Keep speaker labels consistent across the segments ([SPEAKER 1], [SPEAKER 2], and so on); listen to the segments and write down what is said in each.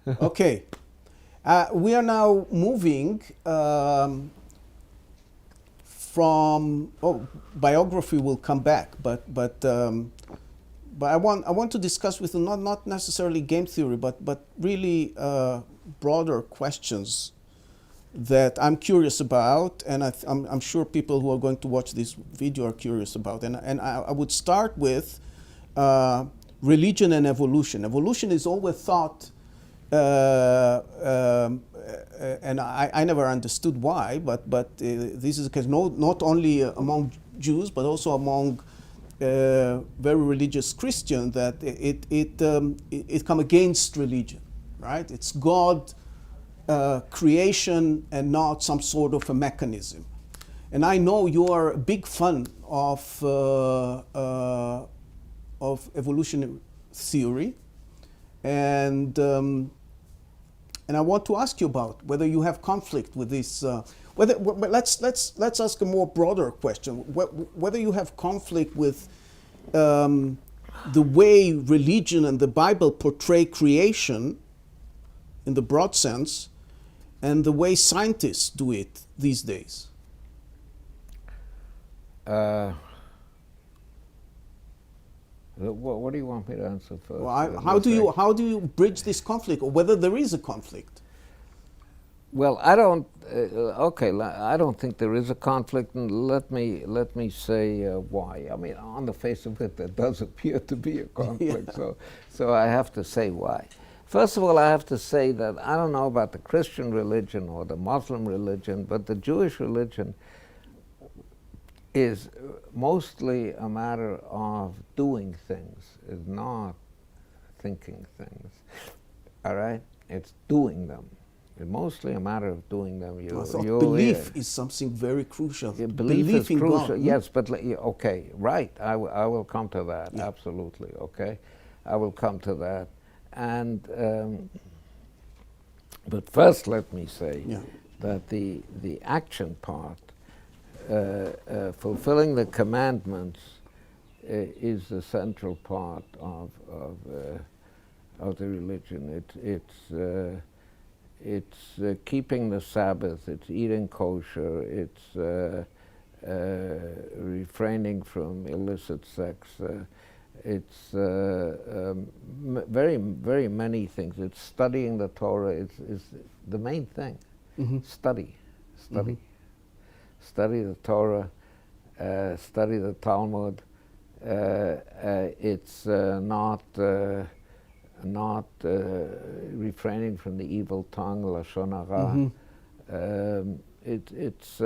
[SPEAKER 1] Okay. We are now moving from biography will come back, but I want to discuss with you not necessarily game theory, but really broader questions that I'm curious about, and I'm sure people who are going to watch this video are curious about. And I would start with religion and evolution. Evolution is always thought, and I never understood why, but this is the case not only among Jews but also among very religious Christians, that it come against religion, right? It's God creation and not some sort of a mechanism. And I know you are a big fan of evolutionary theory, and I want to ask you about whether you have conflict with this. Let's ask a more broader question: whether you have conflict with the way religion and the Bible portray creation in the broad sense, and the way scientists do it these days.
[SPEAKER 2] What do you want me to answer first?
[SPEAKER 1] Well, how do you bridge this conflict, or whether there is a conflict?
[SPEAKER 2] Well, I don't. I don't think there is a conflict, and let me say why. I mean, on the face of it, there does appear to be a conflict. Yeah. So I have to say why. First of all, I have to say that I don't know about the Christian religion or the Muslim religion, but the Jewish religion is mostly a matter of doing things, is not thinking things. All right? It's doing them. It's mostly a matter of doing them.
[SPEAKER 1] Belief is something very crucial.
[SPEAKER 2] Yeah, belief is
[SPEAKER 1] in
[SPEAKER 2] crucial,
[SPEAKER 1] God.
[SPEAKER 2] yes, but okay, right, I will come to that, yeah. Absolutely, okay? I will come to that. And but first let me say that the action part, fulfilling the commandments, is the central part of the religion. It's keeping the Sabbath, it's eating kosher, it's refraining from illicit sex, it's very, very many things. It's studying the Torah is the main thing. Mm-hmm. Study. Mm-hmm. Study the Torah, study the Talmud. It's not refraining from the evil tongue, lashon hara. Mm-hmm. It's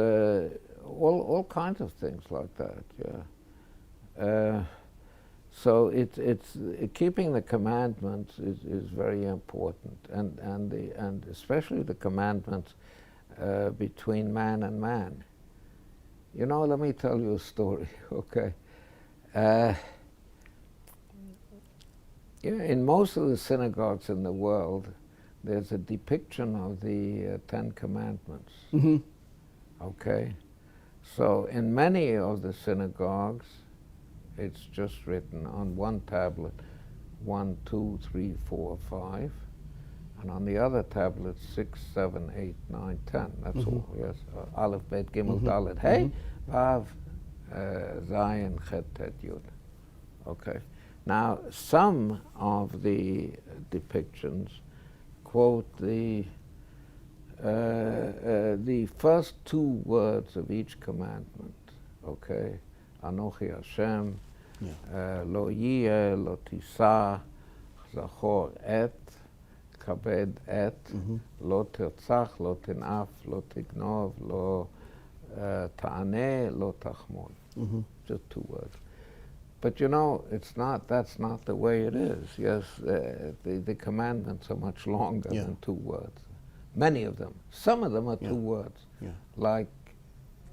[SPEAKER 2] all kinds of things like that. Yeah. So it's keeping the commandments is very important, and especially the commandments between man and man. You know, let me tell you a story, okay? In most of the synagogues in the world, there's a depiction of the Ten Commandments. Mm-hmm. Okay? So in many of the synagogues, it's just written on one tablet, 1, 2, 3, 4, 5, and on the other tablet, 6, 7, 8, 9, 10. That's mm-hmm. all. Yes, Aleph, Bet, Gimel, mm-hmm. Dalet, Hey, mm-hmm. Vav, Zayin, Chet, Tet, Yud. Okay. Now, some of the depictions quote the first two words of each commandment. Okay, Anochi Hashem. Lo yeh, lo tisa, zachor et, kabed et, lo tirtzach, lo tinaf, lo tignov, lo ta'aneh, lo tachmon. Just two words. But you know, that's not the way it is. Yes, the commandments are much longer than two words. Many of them. Some of them are two words. Yeah. Like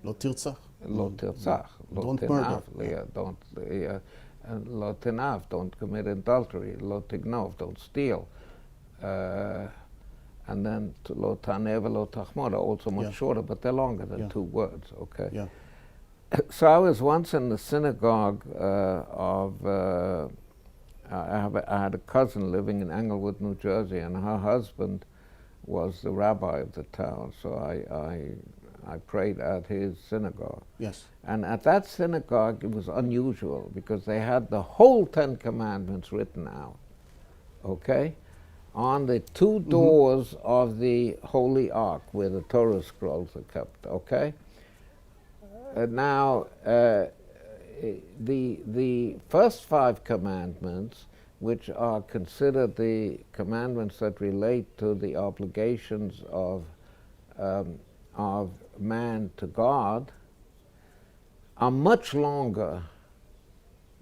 [SPEAKER 1] Lo tirtzach.
[SPEAKER 2] Lo tirtzach.
[SPEAKER 1] Don't murder.
[SPEAKER 2] Lo tinaf, don't commit adultery. Lo tignov, don't steal. And then lo ta'aneh lo tachmon are also much shorter, but they're longer than two words. Okay. Yeah. So I was once in the synagogue of I had a cousin living in Englewood, New Jersey, and her husband was the rabbi of the town. So I prayed at his synagogue.
[SPEAKER 1] Yes.
[SPEAKER 2] And at that synagogue, it was unusual because they had the whole Ten Commandments written out, okay, on the two doors of the Holy Ark where the Torah scrolls are kept, okay? Now, the first 5 commandments, which are considered the commandments that relate to the obligations of man to God, are much longer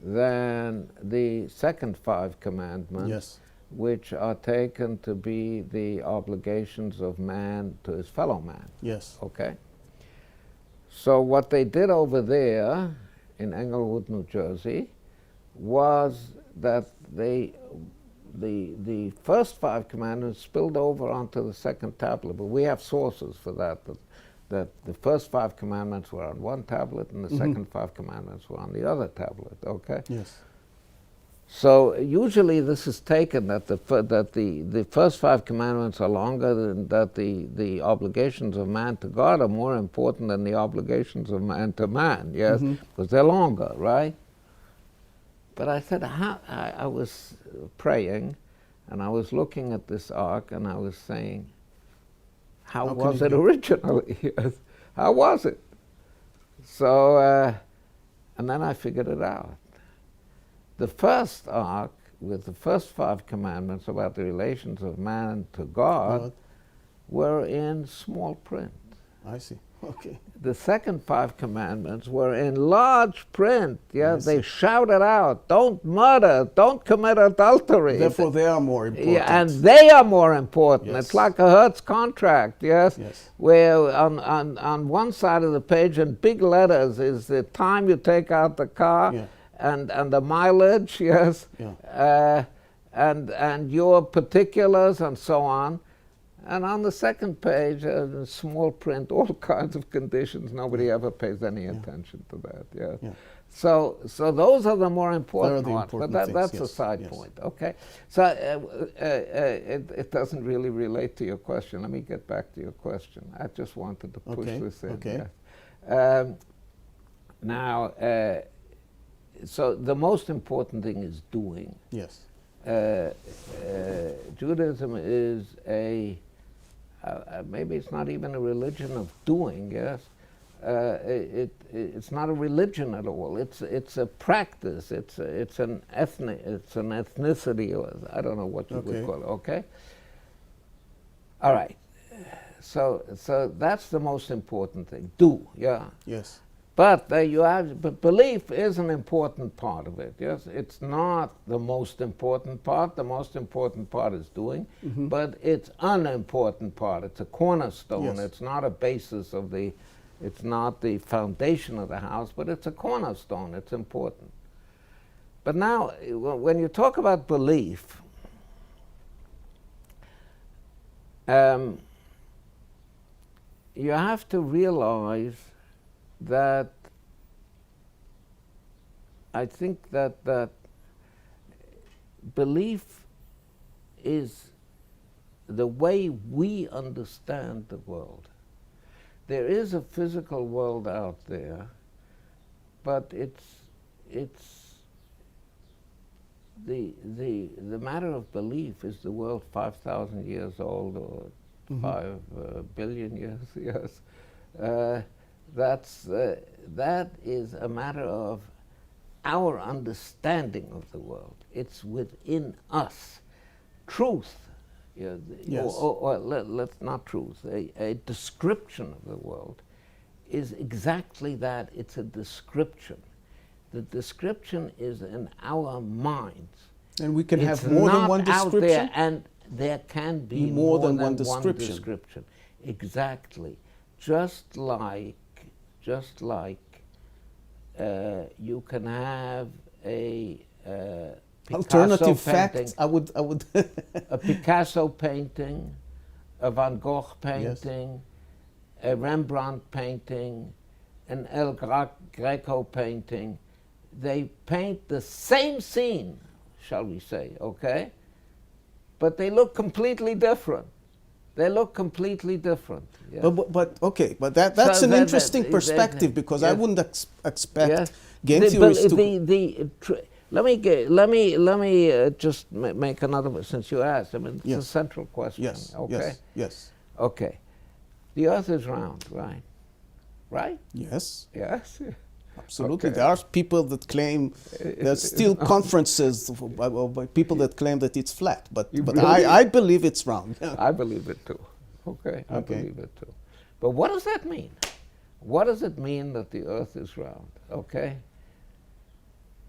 [SPEAKER 2] than the second 5 commandments,
[SPEAKER 1] Yes.
[SPEAKER 2] which are taken to be the obligations of man to his fellow man.
[SPEAKER 1] Yes.
[SPEAKER 2] Okay? So what they did over there in Englewood, New Jersey, was that the first 5 commandments spilled over onto the second tablet, but we have sources for that the first 5 commandments were on one tablet and the second 5 commandments were on the other tablet, okay?
[SPEAKER 1] Yes.
[SPEAKER 2] So usually this is taken that the first 5 commandments are longer, than that the obligations of man to God are more important than the obligations of man to man, yes? Because they're longer, right? But I said, I was praying and I was looking at this ark and I was saying, how was it originally? Yes. How was it? So, and then I figured it out. The first ark, with the first 5 commandments about the relations of man to God, were in small print.
[SPEAKER 1] I see. Okay.
[SPEAKER 2] The second 5 commandments were in large print. Yeah, they shouted out, don't murder, don't commit adultery.
[SPEAKER 1] Therefore, they are more important.
[SPEAKER 2] Yeah, and they are more important.
[SPEAKER 1] Yes.
[SPEAKER 2] It's like a Hertz contract, yes?
[SPEAKER 1] Yes.
[SPEAKER 2] Where on one side of the page in big letters is the time you take out the car,
[SPEAKER 1] Yeah.
[SPEAKER 2] and the mileage, yes?
[SPEAKER 1] Yeah.
[SPEAKER 2] And your particulars and so on. And on the second page, in small print, all kinds of conditions. Nobody ever pays any attention to that. Yeah.
[SPEAKER 1] Yeah.
[SPEAKER 2] So those are the more important ones.
[SPEAKER 1] Important
[SPEAKER 2] But
[SPEAKER 1] things,
[SPEAKER 2] that's
[SPEAKER 1] yes,
[SPEAKER 2] a side
[SPEAKER 1] yes.
[SPEAKER 2] point. Okay. So it doesn't really relate to your question. Let me get back to your question. I just wanted to push this in.
[SPEAKER 1] Okay.
[SPEAKER 2] Yeah. Now, so the most important thing is doing.
[SPEAKER 1] Yes.
[SPEAKER 2] Judaism is maybe it's not even a religion of doing, yes? It's not a religion at all. It's a practice. It's an ethnicity, or I don't know what you would call it, okay? All right. So that's the most important thing. Do, yeah?
[SPEAKER 1] Yes.
[SPEAKER 2] But but belief is an important part of it. Yes, it's not the most important part. The most important part is doing, but it's an unimportant part. It's a cornerstone.
[SPEAKER 1] Yes.
[SPEAKER 2] It's not a basis of the. It's not the foundation of the house, but it's a cornerstone. It's important. But now, when you talk about belief, you have to realize that I think that belief is the way we understand the world. There is a physical world out there, but it's the matter of belief is the world 5,000 years old or 5 billion years, yes. That is a matter of our understanding of the world. It's within us. Truth,
[SPEAKER 1] Yes.
[SPEAKER 2] or let's not truth, a description of the world is exactly that. It's a description. The description is in our minds.
[SPEAKER 1] And we can
[SPEAKER 2] It's
[SPEAKER 1] have more than
[SPEAKER 2] not
[SPEAKER 1] one
[SPEAKER 2] out
[SPEAKER 1] description?
[SPEAKER 2] there, and there can be
[SPEAKER 1] More than
[SPEAKER 2] one
[SPEAKER 1] one description.
[SPEAKER 2] description. Exactly. Just like you can have a Picasso
[SPEAKER 1] Alternative
[SPEAKER 2] painting,
[SPEAKER 1] facts, I would
[SPEAKER 2] a Picasso painting, a Van Gogh painting, a Rembrandt painting, an El Greco painting. They paint the same scene, shall we say, okay? But they look completely different. They look completely different. Yeah.
[SPEAKER 1] But okay, but that's
[SPEAKER 2] So
[SPEAKER 1] an
[SPEAKER 2] that-
[SPEAKER 1] interesting
[SPEAKER 2] that-
[SPEAKER 1] perspective, because I
[SPEAKER 2] yes.
[SPEAKER 1] wouldn't expect
[SPEAKER 2] Yes.
[SPEAKER 1] game
[SPEAKER 2] The-
[SPEAKER 1] theorists
[SPEAKER 2] but
[SPEAKER 1] to.
[SPEAKER 2] let me just make another, since you asked. I mean, it's a
[SPEAKER 1] Yes.
[SPEAKER 2] central question.
[SPEAKER 1] Yes.
[SPEAKER 2] Okay.
[SPEAKER 1] Yes. Yes.
[SPEAKER 2] Okay. The Earth is round, right? Right?
[SPEAKER 1] Yes.
[SPEAKER 2] Yes.
[SPEAKER 1] Absolutely.
[SPEAKER 2] Okay.
[SPEAKER 1] There are people that claim, there's still conferences by people that claim that it's flat, but
[SPEAKER 2] You
[SPEAKER 1] but
[SPEAKER 2] believe-
[SPEAKER 1] I believe it's round.
[SPEAKER 2] I believe it too. Okay, I
[SPEAKER 1] Okay.
[SPEAKER 2] believe it too. But what does that mean? What does it mean that the Earth is round? Okay?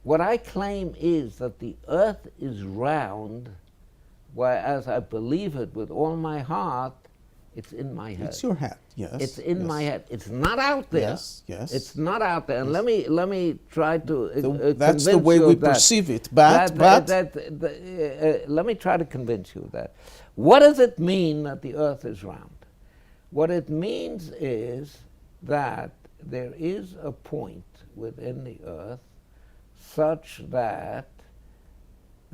[SPEAKER 2] What I claim is that the Earth is round, whereas I believe it with all my heart, it's in my head.
[SPEAKER 1] It's your head. Yes.
[SPEAKER 2] It's in
[SPEAKER 1] yes.
[SPEAKER 2] my head. It's not out there.
[SPEAKER 1] Yes. Yes.
[SPEAKER 2] It's not out there. And let me try to
[SPEAKER 1] That's the
[SPEAKER 2] convince
[SPEAKER 1] way
[SPEAKER 2] you
[SPEAKER 1] we
[SPEAKER 2] of that.
[SPEAKER 1] perceive it. But
[SPEAKER 2] Let me try to convince you of that. What does it mean that the Earth is round? What it means is that there is a point within the Earth such that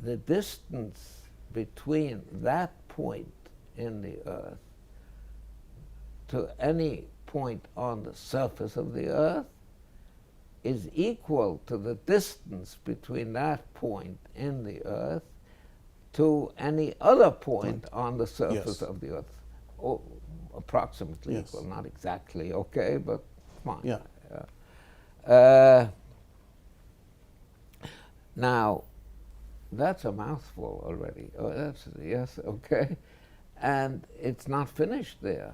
[SPEAKER 2] the distance between that point in the Earth to any point on the surface of the Earth is equal to the distance between that point in the Earth to any other point on the surface
[SPEAKER 1] Yes.
[SPEAKER 2] of the Earth. Oh, approximately
[SPEAKER 1] Yes.
[SPEAKER 2] equal, not exactly, okay, but fine.
[SPEAKER 1] Yeah.
[SPEAKER 2] Now, that's a mouthful already. Oh, that's, yes, okay. And it's not finished there.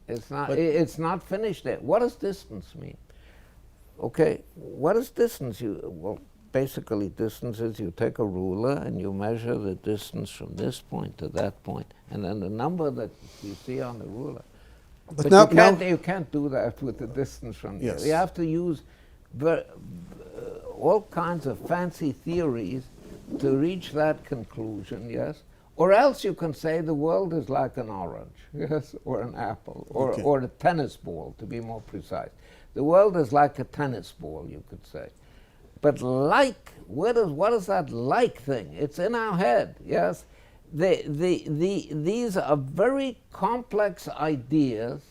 [SPEAKER 2] It's not finished there. What does distance mean? Okay, what is distance? Well, basically distance is you take a ruler and you measure the distance from this point to that point, and then the number that you see on the ruler. But you can't do that with the distance from here.
[SPEAKER 1] Yes.
[SPEAKER 2] You have to use all kinds of fancy theories to reach that conclusion, yes? Or else you can say the world is like an orange, yes, or an apple, or a tennis ball, to be more precise. The world is like a tennis ball, you could say. But like, what is that like thing? It's in our head, yes? These are very complex ideas.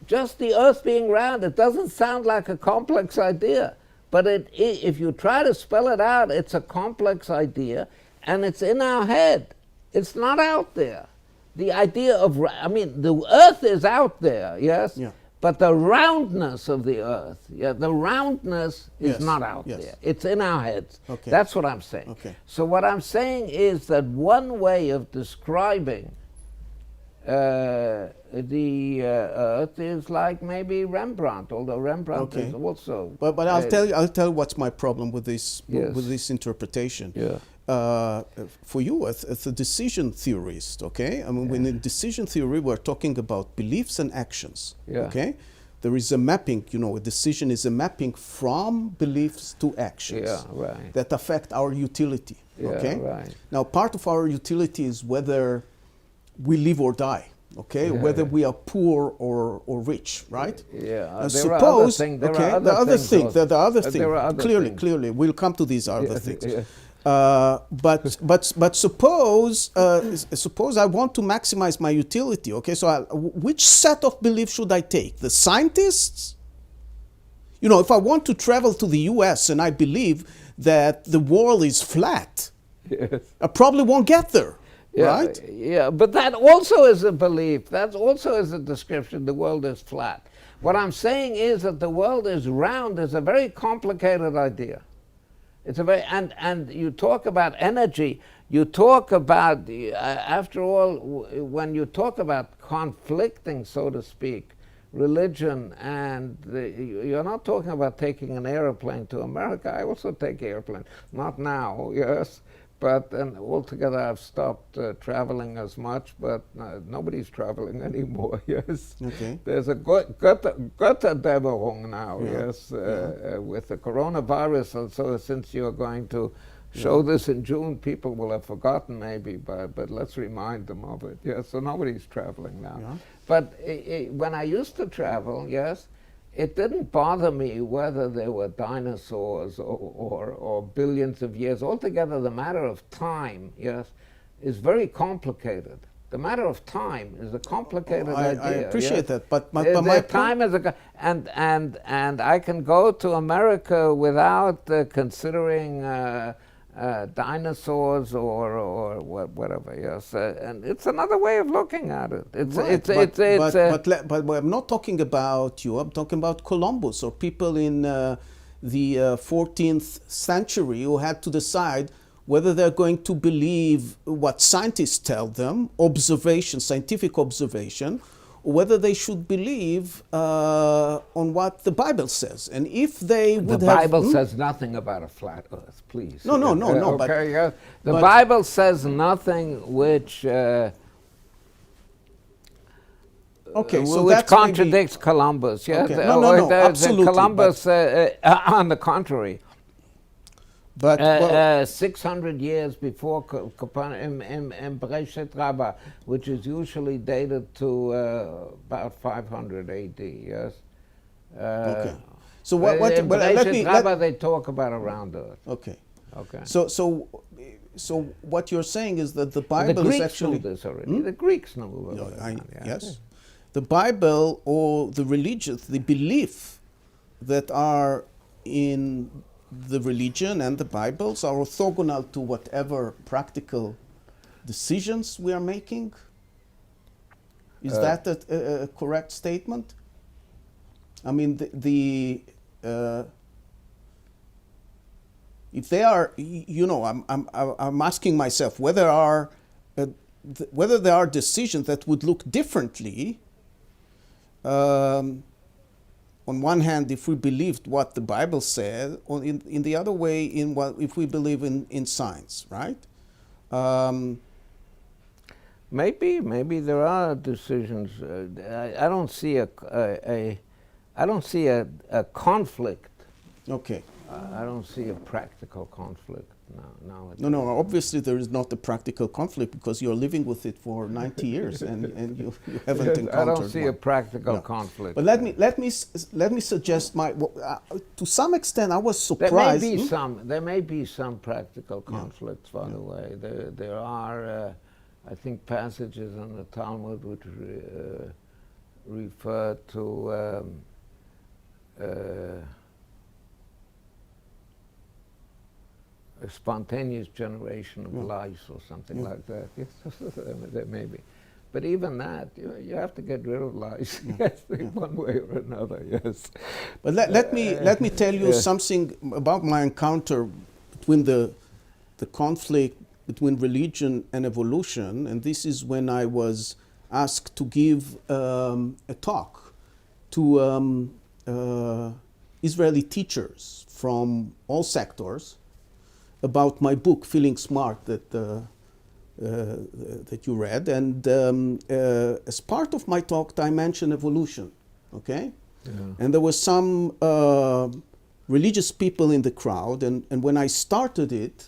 [SPEAKER 2] Just the Earth being round, it doesn't sound like a complex idea. But if you try to spell it out, it's a complex idea, and it's in our head. It's not out there. The idea of, I mean, the Earth is out there, yes?
[SPEAKER 1] Yeah.
[SPEAKER 2] But the roundness of the Earth, the roundness is
[SPEAKER 1] Yes,
[SPEAKER 2] not out
[SPEAKER 1] yes.
[SPEAKER 2] there. It's in our heads.
[SPEAKER 1] Okay.
[SPEAKER 2] That's what I'm saying.
[SPEAKER 1] Okay.
[SPEAKER 2] So what I'm saying is that one way of describing the Earth is like maybe Rembrandt, although Rembrandt is also.
[SPEAKER 1] But I'll tell you what's my problem with this
[SPEAKER 2] Yes.
[SPEAKER 1] with this interpretation.
[SPEAKER 2] Yeah.
[SPEAKER 1] For you, as a decision theorist, okay? I mean, when in decision theory, we're talking about beliefs and actions,
[SPEAKER 2] Yeah.
[SPEAKER 1] okay? There is a mapping, a decision is a mapping from beliefs to actions
[SPEAKER 2] Yeah, right.
[SPEAKER 1] that affect our utility,
[SPEAKER 2] Yeah,
[SPEAKER 1] okay?
[SPEAKER 2] right.
[SPEAKER 1] Now, part of our utility is whether we live or die, okay?
[SPEAKER 2] Yeah.
[SPEAKER 1] Whether we are poor or rich, right?
[SPEAKER 2] Yeah.
[SPEAKER 1] There are other things.
[SPEAKER 2] There are other things.
[SPEAKER 1] Clearly, we'll come to these other things.
[SPEAKER 2] Yeah.
[SPEAKER 1] But suppose I want to maximize my utility. Okay, so which set of beliefs should I take? The scientists? If I want to travel to the U.S. and I believe that the world is flat,
[SPEAKER 2] Yes.
[SPEAKER 1] I probably won't get there.
[SPEAKER 2] Yeah,
[SPEAKER 1] Right?
[SPEAKER 2] Yeah, but that also is a belief. That also is a description. The world is flat. What I'm saying is that the world is round is a very complicated idea. It's a very and you talk about energy. You talk about after all, when you talk about conflicting, so to speak, religion and you're not talking about taking an airplane to America. I also take airplane, not now, yes. But altogether, I've stopped traveling as much, but nobody's traveling anymore, yes.
[SPEAKER 1] Okay.
[SPEAKER 2] There's a Götterdämmerung now,
[SPEAKER 1] Yeah.
[SPEAKER 2] yes, with the coronavirus. And so since you're going to show this in June, people will have forgotten maybe, but let's remind them of it. Yes, so nobody's traveling now.
[SPEAKER 1] Yeah.
[SPEAKER 2] But when I used to travel, yes, it didn't bother me whether there were dinosaurs or billions of years. Altogether, the matter of time, yes, is very complicated. The matter of time is a complicated idea.
[SPEAKER 1] I appreciate
[SPEAKER 2] yes?
[SPEAKER 1] that, but my
[SPEAKER 2] time is and I can go to America without considering dinosaurs or whatever. Yes, and it's another way of looking at it.
[SPEAKER 1] But I'm not talking about you. I'm talking about Columbus or people in the 14th century who had to decide whether they're going to believe what scientists tell them, scientific observation, or whether they should believe on what the Bible says. And if they would
[SPEAKER 2] the Bible says nothing about a flat Earth, please.
[SPEAKER 1] No.
[SPEAKER 2] Okay, yeah. The Bible says nothing which contradicts Columbus. Yeah,
[SPEAKER 1] okay. No, absolutely.
[SPEAKER 2] Columbus, on the contrary.
[SPEAKER 1] But
[SPEAKER 2] 600 years before in Bereshit Rabbah, which is usually dated to about 500 AD. Yes.
[SPEAKER 1] Okay. So what?
[SPEAKER 2] In Bereshit Rabbah, they talk about a round Earth.
[SPEAKER 1] Okay.
[SPEAKER 2] Okay.
[SPEAKER 1] So what you're saying is that the Bible is actually
[SPEAKER 2] the Greeks know this already. The Greeks know
[SPEAKER 1] yes. The Bible or the religious, the belief that are in the religion and the Bibles are orthogonal to whatever practical decisions we are making? Is that a correct statement? I mean, if they are, I'm asking myself whether there are decisions that would look differently. On one hand, if we believed what the Bible said, or in the other way, if we believe in science, right?
[SPEAKER 2] Maybe there are decisions. I don't see a conflict.
[SPEAKER 1] Okay.
[SPEAKER 2] I don't see a practical conflict now.
[SPEAKER 1] No. Obviously, there is not a practical conflict because you're living with it for 90 years and you haven't encountered.
[SPEAKER 2] I don't see a practical conflict.
[SPEAKER 1] But let me suggest to some extent I was surprised.
[SPEAKER 2] There may be some practical conflicts. By the way, there are I think passages in the Talmud which refer to. A spontaneous generation of lice or something like that. Yes, there may be. But even that, you have to get rid of lice, yes, one way or another, yes.
[SPEAKER 1] But let me tell you something about my encounter between the conflict between religion and evolution, and this is when I was asked to give a talk to Israeli teachers from all sectors about my book, Feeling Smart, that you read. And as part of my talk, I mentioned evolution, okay? Yeah. And there were some religious people in the crowd, and when I started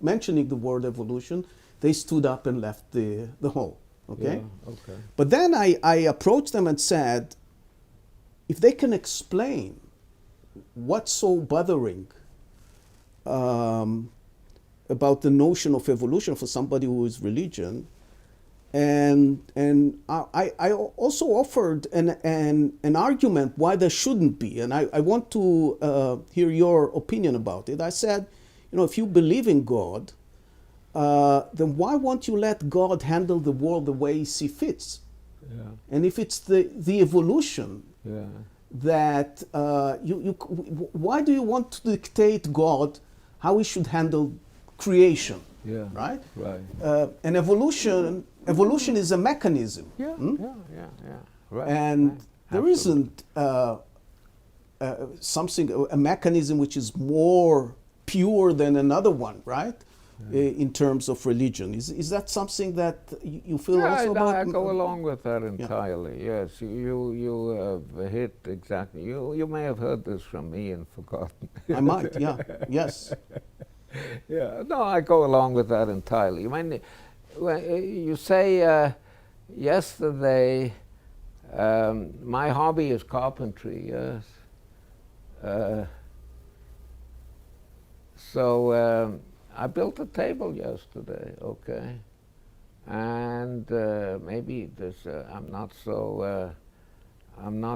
[SPEAKER 1] mentioning the word evolution, they stood up and left the hall, okay?
[SPEAKER 2] Yeah, okay.
[SPEAKER 1] But then I approached them and said, if they can explain what's so bothering about the notion of evolution for somebody who is religion, and I also offered an argument why there shouldn't be, and I want to hear your opinion about it. I said, if you believe in God, then why won't you let God handle the world the way He sees fits? Yeah. And if it's the evolution that why do you want to dictate God how He should handle creation? Yeah. Right.
[SPEAKER 2] Right.
[SPEAKER 1] And evolution is a mechanism.
[SPEAKER 2] Yeah. Yeah. Right.
[SPEAKER 1] And there isn't a mechanism which is more pure than another one, right? In terms of religion, is that something that you feel also about?
[SPEAKER 2] I go along with that entirely. Yeah. Yes, you have hit exactly. You may have heard this from me and forgotten.
[SPEAKER 1] I might. Yeah. Yes.
[SPEAKER 2] Yeah. No, I go along with that entirely. You say yesterday My hobby is carpentry, yes. So I built a table yesterday, okay? And maybe this, I'm not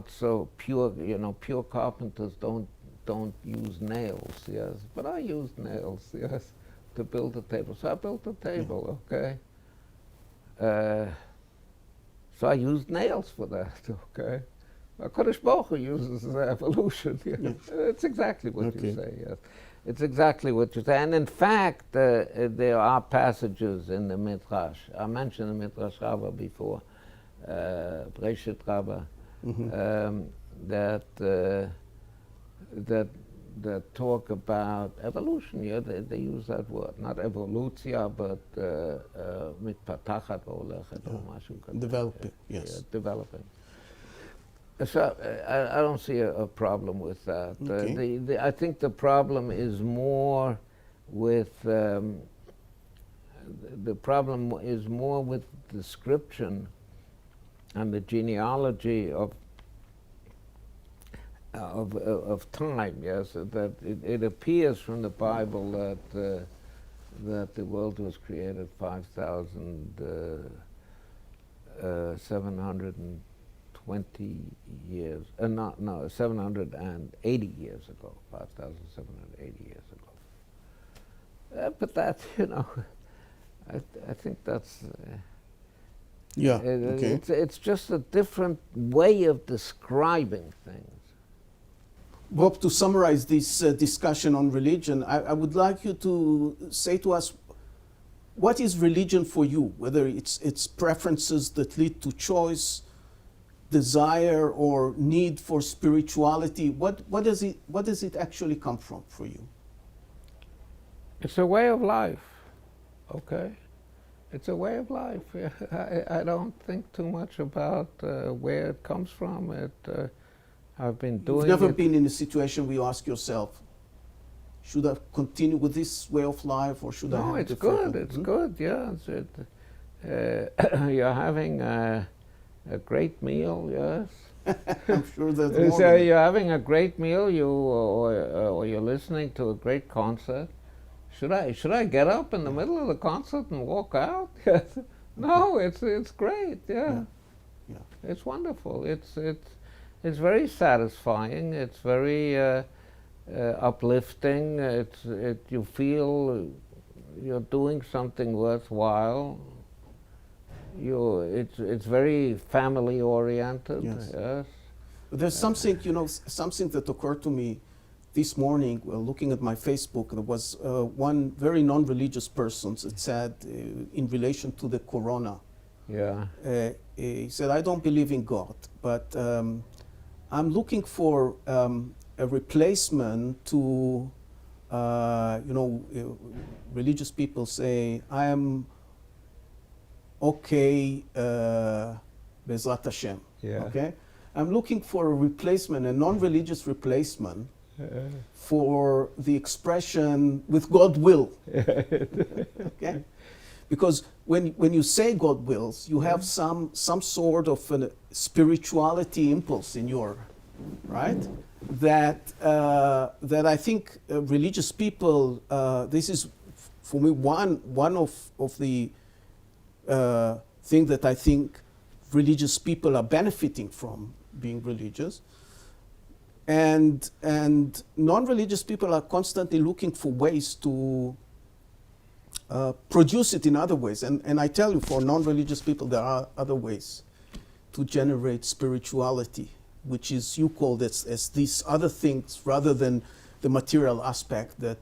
[SPEAKER 2] so pure, you know, pure carpenters don't use nails, yes, but I used nails, yes, to build a table. So I built a table, okay? So I used nails for that, okay? Kodesh Baruch Hu uses evolution. Yes. Yeah. It's exactly what you say, yes. It's exactly what you say. And in fact, there are passages in the Midrash. I mentioned the Midrash Rabbah before, Breshit Rabbah, that talk about evolution. Yeah, they use that word, not evolutia, but mitpatachat v'olechet or mashu kazeh.
[SPEAKER 1] Developing, yes.
[SPEAKER 2] Developing. So I don't see a problem with that.
[SPEAKER 1] Okay.
[SPEAKER 2] I think the problem is more with the problem is more with description and the genealogy of time. Yes, that it appears from the Bible that the world was created 5,720 years. 780 years ago. 5,780 years ago. But that, you know, I think that's.
[SPEAKER 1] Yeah. Okay.
[SPEAKER 2] It's just a different way of describing things.
[SPEAKER 1] Bob, to summarize this discussion on religion, I would like you to say to us, what is religion for you? Whether it's preferences that lead to choice, desire, or need for spirituality. What does it actually come from for you?
[SPEAKER 2] It's a way of life, okay? It's a way of life. I don't think too much about where it comes from. I've been doing
[SPEAKER 1] You've never been in a situation where you ask yourself, should I continue with this way of life, or should I have
[SPEAKER 2] No,
[SPEAKER 1] a
[SPEAKER 2] it's
[SPEAKER 1] different?
[SPEAKER 2] good. It's good, yeah. You're having a great meal, yes.
[SPEAKER 1] I'm sure there's more.
[SPEAKER 2] So you're having a great meal, or you're listening to a great concert. Should I get up in the middle of the concert and walk out? No, it's great. Yeah. It's wonderful. It's very satisfying. It's very uplifting. You feel you're doing something worthwhile. It's very family oriented.
[SPEAKER 1] Yes.
[SPEAKER 2] Yes.
[SPEAKER 1] There's something, something that occurred to me this morning while looking at my Facebook. There was one very non-religious person that said, in relation to the corona,
[SPEAKER 2] Yeah.
[SPEAKER 1] He said, I don't believe in God, but I'm looking for a replacement to, religious people say, I am okay, Bezrat Hashem.
[SPEAKER 2] Yeah.
[SPEAKER 1] Okay? I'm looking for a replacement, a non-religious replacement for the expression with God will. Okay? Because when you say God wills, you have some sort of a spirituality impulse in your, right? That I think religious people, this is for me one of the thing that I think religious people are benefiting from being religious. And non-religious people are constantly looking for ways to produce it in other ways. And I tell you, for non-religious people, there are other ways to generate spirituality, which is, you call this as these other things rather than the material aspect that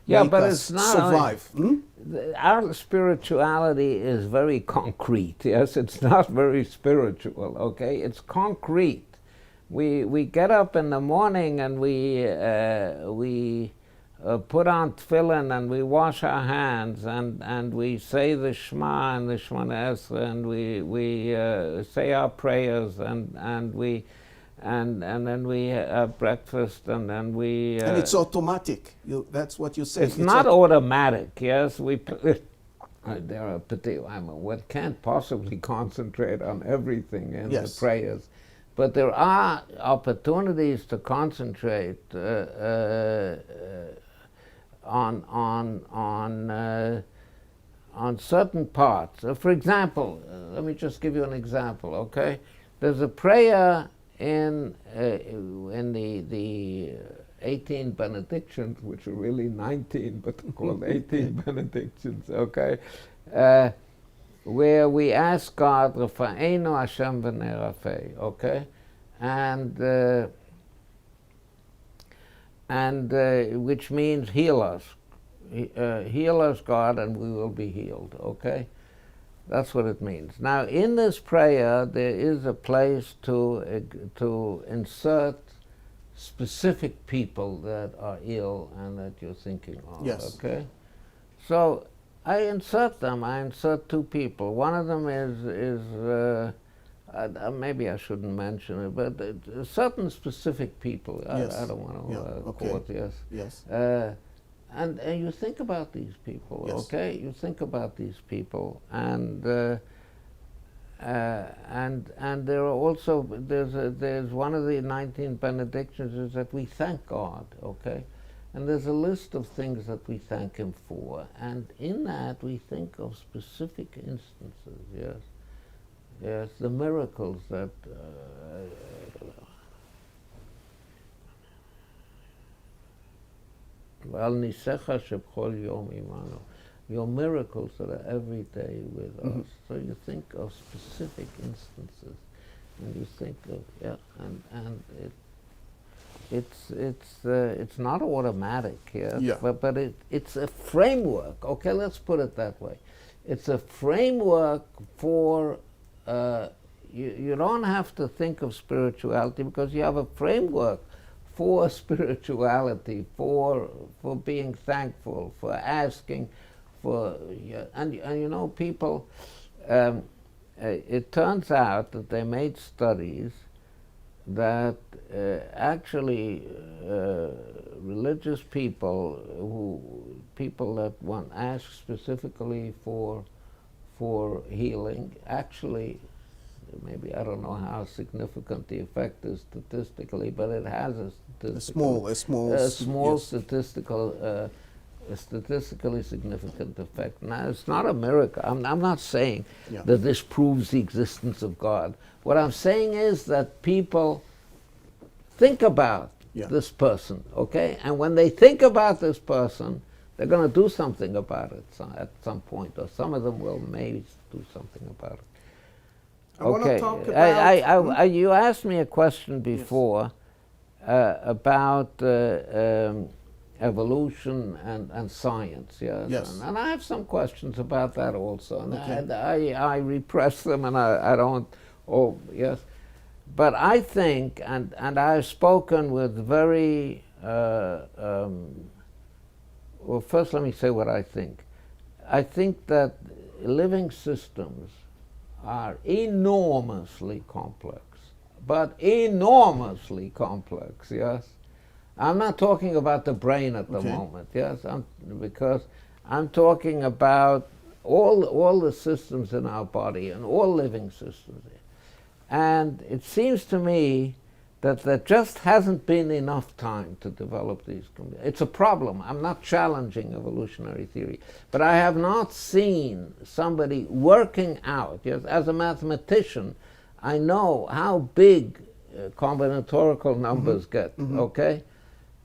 [SPEAKER 1] make
[SPEAKER 2] but
[SPEAKER 1] us
[SPEAKER 2] it's not
[SPEAKER 1] survive.
[SPEAKER 2] Our spirituality is very concrete. Yes, it's not very spiritual. Okay, it's concrete. We get up in the morning and we put on tefillin and we wash our hands and we say the Shema and the Shemona Esrei and we say our prayers and then we have breakfast and then we.
[SPEAKER 1] And it's automatic. That's what you say.
[SPEAKER 2] It's not automatic. Yes, we there are one can't possibly concentrate on everything in the
[SPEAKER 1] Yes.
[SPEAKER 2] prayers, but there are opportunities to concentrate on certain parts. For example, let me just give you an example. Okay, there's a prayer in the 18 benedictions, which are really 19, but they're called 18 benedictions. Okay, where we ask God, "Rafa'enu Hashem v'nerafei," okay, and which means heal us. Heal us, God, and we will be healed, okay? That's what it means. Now, in this prayer, there is a place to insert specific people that are ill and that you're thinking of,
[SPEAKER 1] Yes.
[SPEAKER 2] okay? So I insert them. I insert two people. One of them is maybe I shouldn't mention it, but certain specific people.
[SPEAKER 1] Yes.
[SPEAKER 2] I don't want to
[SPEAKER 1] okay.
[SPEAKER 2] quote, yes.
[SPEAKER 1] Yes.
[SPEAKER 2] And you think about these people,
[SPEAKER 1] Yes.
[SPEAKER 2] okay? You think about these people, and there are also there's one of the 19 benedictions is that we thank God, okay? And there's a list of things that we thank Him for, and in that we think of specific instances, yes, yes, the miracles that. Your miracles that are every day with us. So you think of specific instances, and you think of and it's not automatic, yes,
[SPEAKER 1] Yeah.
[SPEAKER 2] but it's a framework. Okay, let's put it that way. It's a framework for. You don't have to think of spirituality because you have a framework for spirituality, for being thankful, for asking, and you know, people. It turns out that they made studies that actually religious people that one asks specifically for healing actually. Maybe I don't know how significant the effect is statistically, but it has a
[SPEAKER 1] small yes.
[SPEAKER 2] statistically significant effect. Now, it's not a miracle. I'm not saying
[SPEAKER 1] Yeah.
[SPEAKER 2] that this proves the existence of God. What I'm saying is that people think about
[SPEAKER 1] Yeah.
[SPEAKER 2] this person, okay? And when they think about this person, they're going to do something about it at some point, or some of them will maybe do something about it.
[SPEAKER 1] I want to talk about.
[SPEAKER 2] You asked me a question before about evolution and science, yes?
[SPEAKER 1] Yes.
[SPEAKER 2] And I have some questions about that also. And
[SPEAKER 1] Okay.
[SPEAKER 2] I repress them and I don't, yes. But I think, and I've spoken with very, well, first let me say what I think. I think that living systems are enormously complex, but enormously complex, yes? I'm not talking about the brain at the moment, yes? Because I'm talking about all the systems in our body and all living systems. And it seems to me that there just hasn't been enough time to develop these. It's a problem. I'm not challenging evolutionary theory, but I have not seen somebody working out. Yes, as a mathematician, I know how big combinatorial numbers get, okay?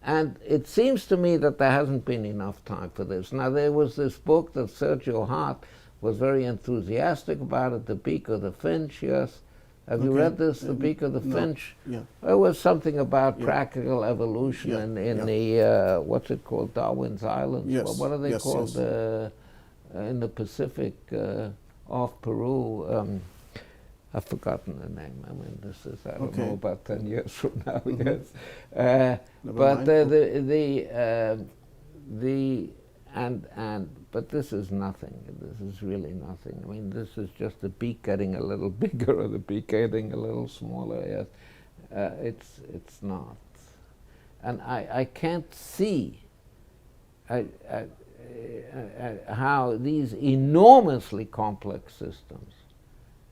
[SPEAKER 2] And it seems to me that there hasn't been enough time for this. Now, there was this book that Sergio Hart was very enthusiastic about it, The Beak of the Finch, yes? Have you read this, The Beak of the Finch?
[SPEAKER 1] Yeah.
[SPEAKER 2] It was something about practical evolution in the, what's it called, Darwin's Islands?
[SPEAKER 1] Yes.
[SPEAKER 2] Well, what are they
[SPEAKER 1] Yes,
[SPEAKER 2] called
[SPEAKER 1] yes.
[SPEAKER 2] in the Pacific off Peru? I've forgotten the name. I mean, this is, I don't know, about 10 years from now, yes. But but this is nothing. This is really nothing. I mean, this is just the beak getting a little bigger or the beak getting a little smaller. Yes, it's not. And I can't see. how these enormously complex systems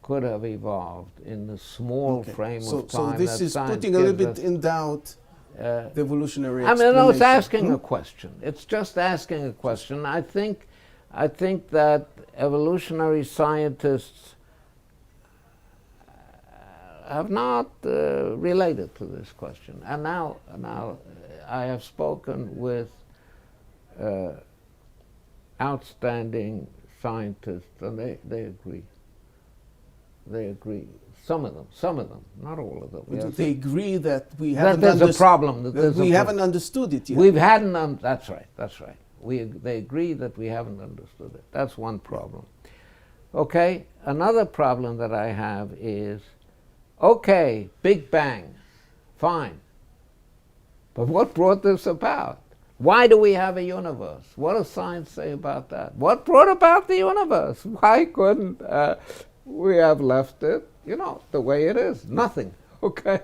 [SPEAKER 2] could have evolved in the small frame of time.
[SPEAKER 1] So this
[SPEAKER 2] that
[SPEAKER 1] is
[SPEAKER 2] science
[SPEAKER 1] putting a little
[SPEAKER 2] gives
[SPEAKER 1] bit in doubt the evolutionary
[SPEAKER 2] I mean,
[SPEAKER 1] explanation.
[SPEAKER 2] no, it's asking a question. It's just asking a question. I think that evolutionary scientists have not related to this question. And now I have spoken with outstanding scientists, and they agree. They agree. Some of them, not all of them. Yes.
[SPEAKER 1] They agree that we
[SPEAKER 2] That
[SPEAKER 1] haven't
[SPEAKER 2] there's a problem.
[SPEAKER 1] that we haven't understood it yet.
[SPEAKER 2] We hadn't. That's right. That's right. They agree that we haven't understood it. That's one problem. Okay. Another problem that I have is, okay, Big Bang, fine. But what brought this about? Why do we have a universe? What does science say about that? What brought about the universe? Why couldn't we have left it, the way it is? Nothing. Okay.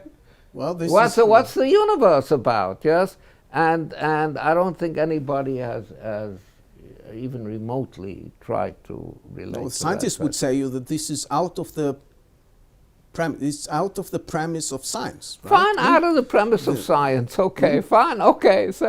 [SPEAKER 1] Well,
[SPEAKER 2] what's the universe about? Yes, and I don't think anybody has even remotely tried to relate.
[SPEAKER 1] Well,
[SPEAKER 2] to
[SPEAKER 1] scientists
[SPEAKER 2] that.
[SPEAKER 1] would say you that this is out of the premise of science. Right?
[SPEAKER 2] Fine, out of the premise of science. Okay, fine. Okay, so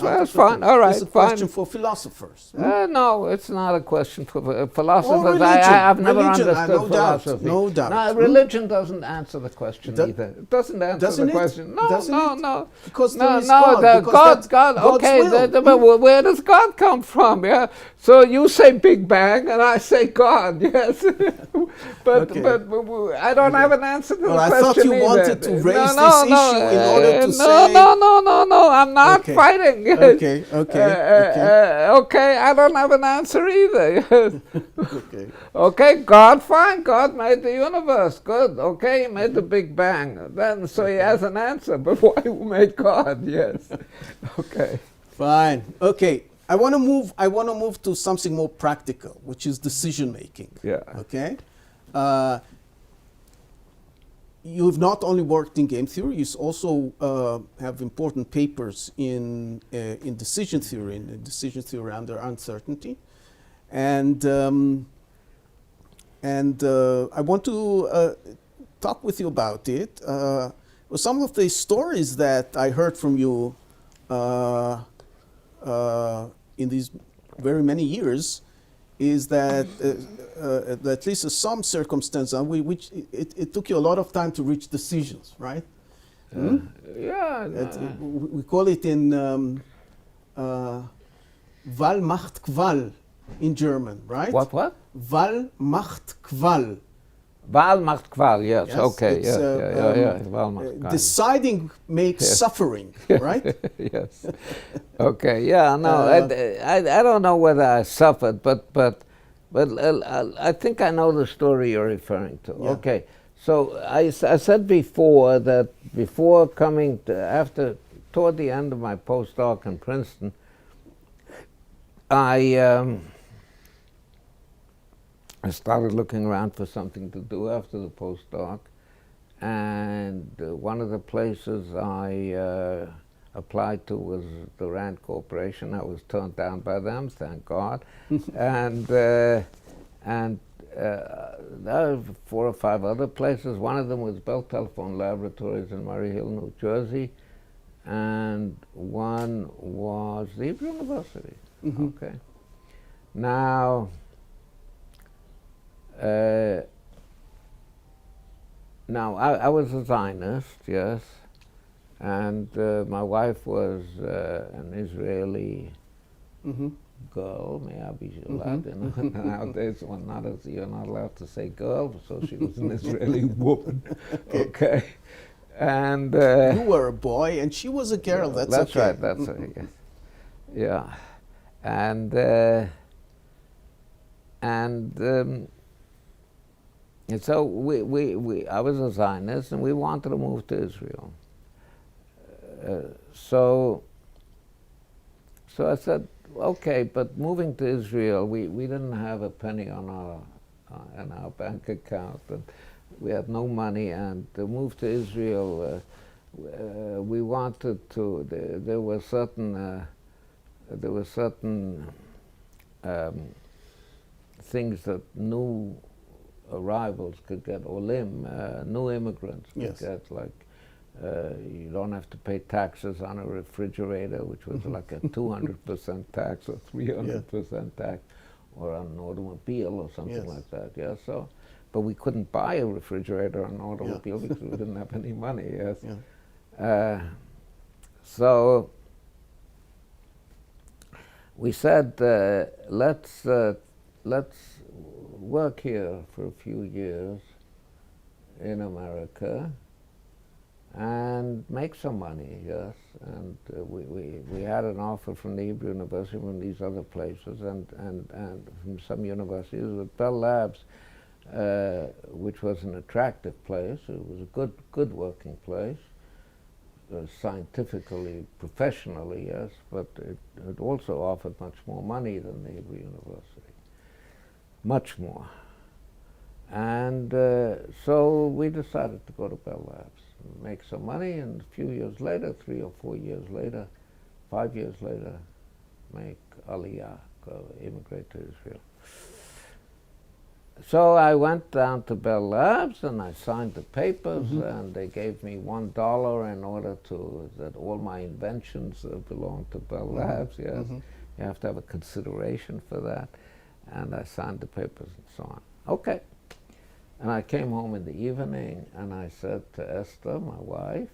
[SPEAKER 2] that's fine. All right,
[SPEAKER 1] it's a
[SPEAKER 2] fine.
[SPEAKER 1] question for philosophers.
[SPEAKER 2] No, it's not a question for philosophers.
[SPEAKER 1] Religion.
[SPEAKER 2] I've never
[SPEAKER 1] Religion,
[SPEAKER 2] understood
[SPEAKER 1] no doubt,
[SPEAKER 2] philosophy.
[SPEAKER 1] no doubt.
[SPEAKER 2] No, religion doesn't answer the question either. It doesn't answer
[SPEAKER 1] doesn't
[SPEAKER 2] the
[SPEAKER 1] it?
[SPEAKER 2] question. No,
[SPEAKER 1] Doesn't
[SPEAKER 2] no,
[SPEAKER 1] it?
[SPEAKER 2] no.
[SPEAKER 1] Because
[SPEAKER 2] no,
[SPEAKER 1] there is
[SPEAKER 2] no,
[SPEAKER 1] God.
[SPEAKER 2] the
[SPEAKER 1] Because that's
[SPEAKER 2] God.
[SPEAKER 1] God's
[SPEAKER 2] Okay,
[SPEAKER 1] will.
[SPEAKER 2] where does God come from? Yeah. So you say Big Bang, and I say God. Yes. but I don't have an answer to the question.
[SPEAKER 1] I thought you
[SPEAKER 2] either.
[SPEAKER 1] wanted to raise this
[SPEAKER 2] no,
[SPEAKER 1] issue in order to say.
[SPEAKER 2] No. I'm not fighting.
[SPEAKER 1] Okay.
[SPEAKER 2] Okay, I don't have an answer either.
[SPEAKER 1] Okay.
[SPEAKER 2] Okay, God, fine. God made the universe. Good. Okay, he made the Big Bang. Then, so he has an answer. But why made God? Yes. Okay.
[SPEAKER 1] Fine. Okay. I want to move to something more practical, which is decision making.
[SPEAKER 2] Yeah.
[SPEAKER 1] Okay. You've not only worked in game theory, you also have important papers in decision theory, under uncertainty, and I want to talk with you about it. Some of the stories that I heard from you in these very many years is that at least in some circumstances, which it took you a lot of time to reach decisions, right?
[SPEAKER 2] Yeah.
[SPEAKER 1] We call it in Wahl macht Qual in German, right?
[SPEAKER 2] What?
[SPEAKER 1] Wahl macht Qual.
[SPEAKER 2] Wahl macht Qual, yes. Okay,
[SPEAKER 1] yeah.
[SPEAKER 2] Wahl macht Qual.
[SPEAKER 1] Deciding makes suffering, right?
[SPEAKER 2] Yes. Okay, yeah, no, I don't know whether I suffered, but I think I know the story you're referring to.
[SPEAKER 1] Yeah.
[SPEAKER 2] Okay, so I said before that before coming to, toward the end of my postdoc in Princeton, I started looking around for something to do after the postdoc, and one of the places I applied to was the Rand Corporation. I was turned down by them, thank God, and there were 4 or 5 other places. One of them was Bell Telephone Laboratories in Murray Hill, New Jersey, and one was the Hebrew University. Mm-hmm. Okay, now. Now, I was a Zionist, yes, and my wife was an Israeli girl. May I be allowed? Nowadays, you're not allowed to say girl, so she was an Israeli woman. Okay. And
[SPEAKER 1] you were a boy, and she was a girl.
[SPEAKER 2] That's
[SPEAKER 1] okay.
[SPEAKER 2] Right. That's right. Yes. Yeah, and so I was a Zionist, and we wanted to move to Israel. So I said, okay, but moving to Israel, we didn't have a penny on our bank account, and we had no money. And to move to Israel, we wanted to. There were certain things that new arrivals could get, or new immigrants could
[SPEAKER 1] Yes.
[SPEAKER 2] get, like you don't have to pay taxes on a refrigerator, which was like a 200% tax or 300% tax, or on an automobile or something
[SPEAKER 1] Yes.
[SPEAKER 2] like that. Yeah. So, but we couldn't buy a refrigerator or an automobile because we didn't have any money. Yes.
[SPEAKER 1] Yeah.
[SPEAKER 2] So we said, let's work here for a few years in America and make some money, yes. And we had an offer from the Hebrew University, from these other places, and from some universities. But Bell Labs, which was an attractive place, it was a good working place, scientifically, professionally, yes, but it also offered much more money than the Hebrew University, much more. And so we decided to go to Bell Labs, make some money, and a few years later, 3 or 4 years later, 5 years later, make Aliyah, immigrate to Israel. So I went down to Bell Labs and I signed the papers, and they gave me $1 in order that all my inventions belong to Bell Labs. Yes, you have to have a consideration for that, and I signed the papers and so on. Okay, and I came home in the evening and I said to Esther, my wife,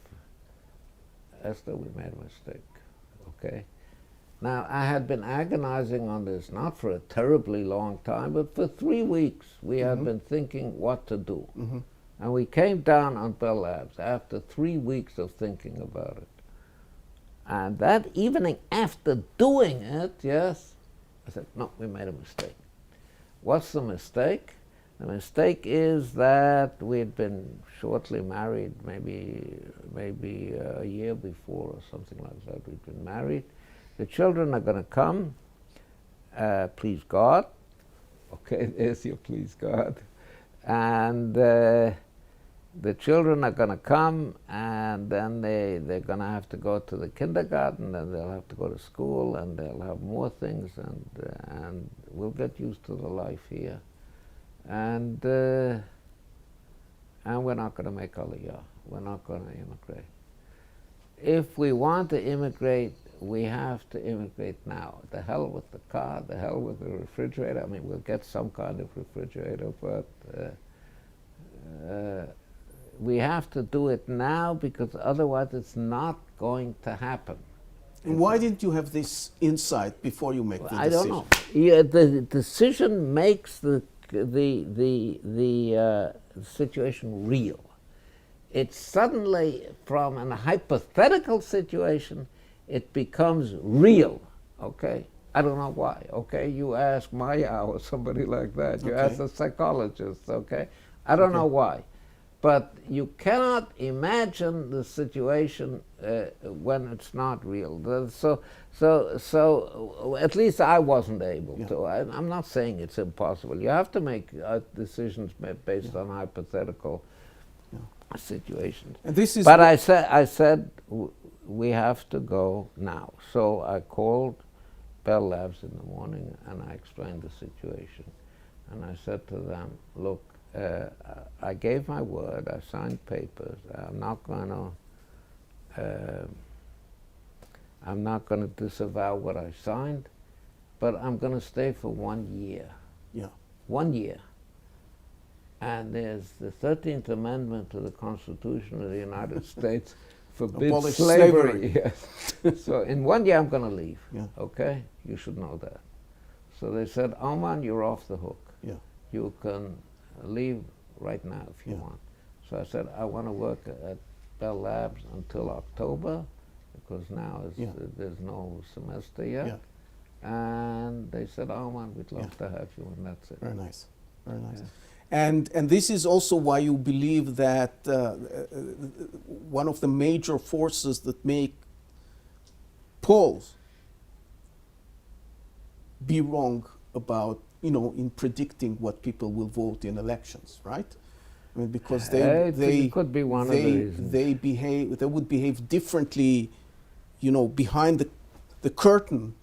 [SPEAKER 2] Esther, we made a mistake. Okay. Now, I had been agonizing on this, not for a terribly long time, but for 3 weeks we had been thinking what to do. And we came down on Bell Labs after 3 weeks of thinking about it. And that evening after doing it, yes, I said, no, we made a mistake. What's the mistake? The mistake is that we had been shortly married, maybe a year before or something like that. We'd been married. The children are going to come, please God. Okay, there's your please God. And the children are going to come, and then they're going to have to go to the kindergarten, and they'll have to go to school, and they'll have more things, and we'll get used to the life here. And we're not going to make Aliyah. We're not going to immigrate. If we want to immigrate, we have to immigrate now. The hell with the car, the hell with the refrigerator. I mean, we'll get some kind of refrigerator, but we have to do it now because otherwise it's not going to happen.
[SPEAKER 1] And why didn't you have this insight before you make the decision?
[SPEAKER 2] I don't know. Yeah, the decision makes the situation real. It's suddenly, from a hypothetical situation, it becomes real, okay? I don't know why, okay? You ask Maya or somebody like that. You ask a psychologist, okay? I don't know why. But you cannot imagine the situation when it's not real. So at least I wasn't able to. I'm not saying it's impossible. You have to make decisions based on hypothetical situations.
[SPEAKER 1] And this is
[SPEAKER 2] but I said we have to go now. So I called Bell Labs in the morning and I explained the situation. And I said to them, look, I gave my word, I signed papers, I'm not going to disavow what I signed, but I'm going to stay for 1 year.
[SPEAKER 1] Yeah.
[SPEAKER 2] 1 year. And there's the 13th Amendment to the Constitution of the United States forbids
[SPEAKER 1] Abolish
[SPEAKER 2] slavery. Yes. So in 1 year I'm going to leave.
[SPEAKER 1] Yeah.
[SPEAKER 2] Okay? You should know that. So they said, Aumann, you're off the hook.
[SPEAKER 1] Yeah.
[SPEAKER 2] You can leave right now if you want. So I said, I want to work at Bell Labs until October, because now there's no semester yet.
[SPEAKER 1] Yeah.
[SPEAKER 2] And they said, Aumann, we'd love to have you, and that's it.
[SPEAKER 1] Very nice. Very nice.
[SPEAKER 2] Yeah.
[SPEAKER 1] And this is also why you believe that one of the major forces that make polls be wrong about, in predicting what people will vote in elections, right? I mean, because they
[SPEAKER 2] could be one of the reasons.
[SPEAKER 1] They would behave differently, behind the curtain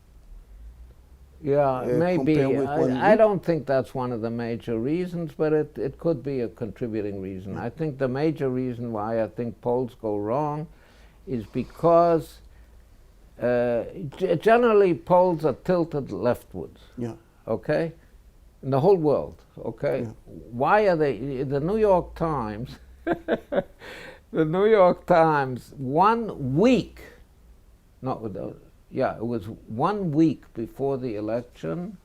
[SPEAKER 2] Yeah, maybe.
[SPEAKER 1] compare with one
[SPEAKER 2] I
[SPEAKER 1] week?
[SPEAKER 2] don't think that's one of the major reasons, but it could be a contributing reason. I think the major reason why I think polls go wrong is because generally polls are tilted leftwards,
[SPEAKER 1] Yeah.
[SPEAKER 2] okay? In the whole world, okay?
[SPEAKER 1] Yeah.
[SPEAKER 2] Why are they, the New York Times, the New York Times, 1 week, not with the, yeah, it was 1 week before the election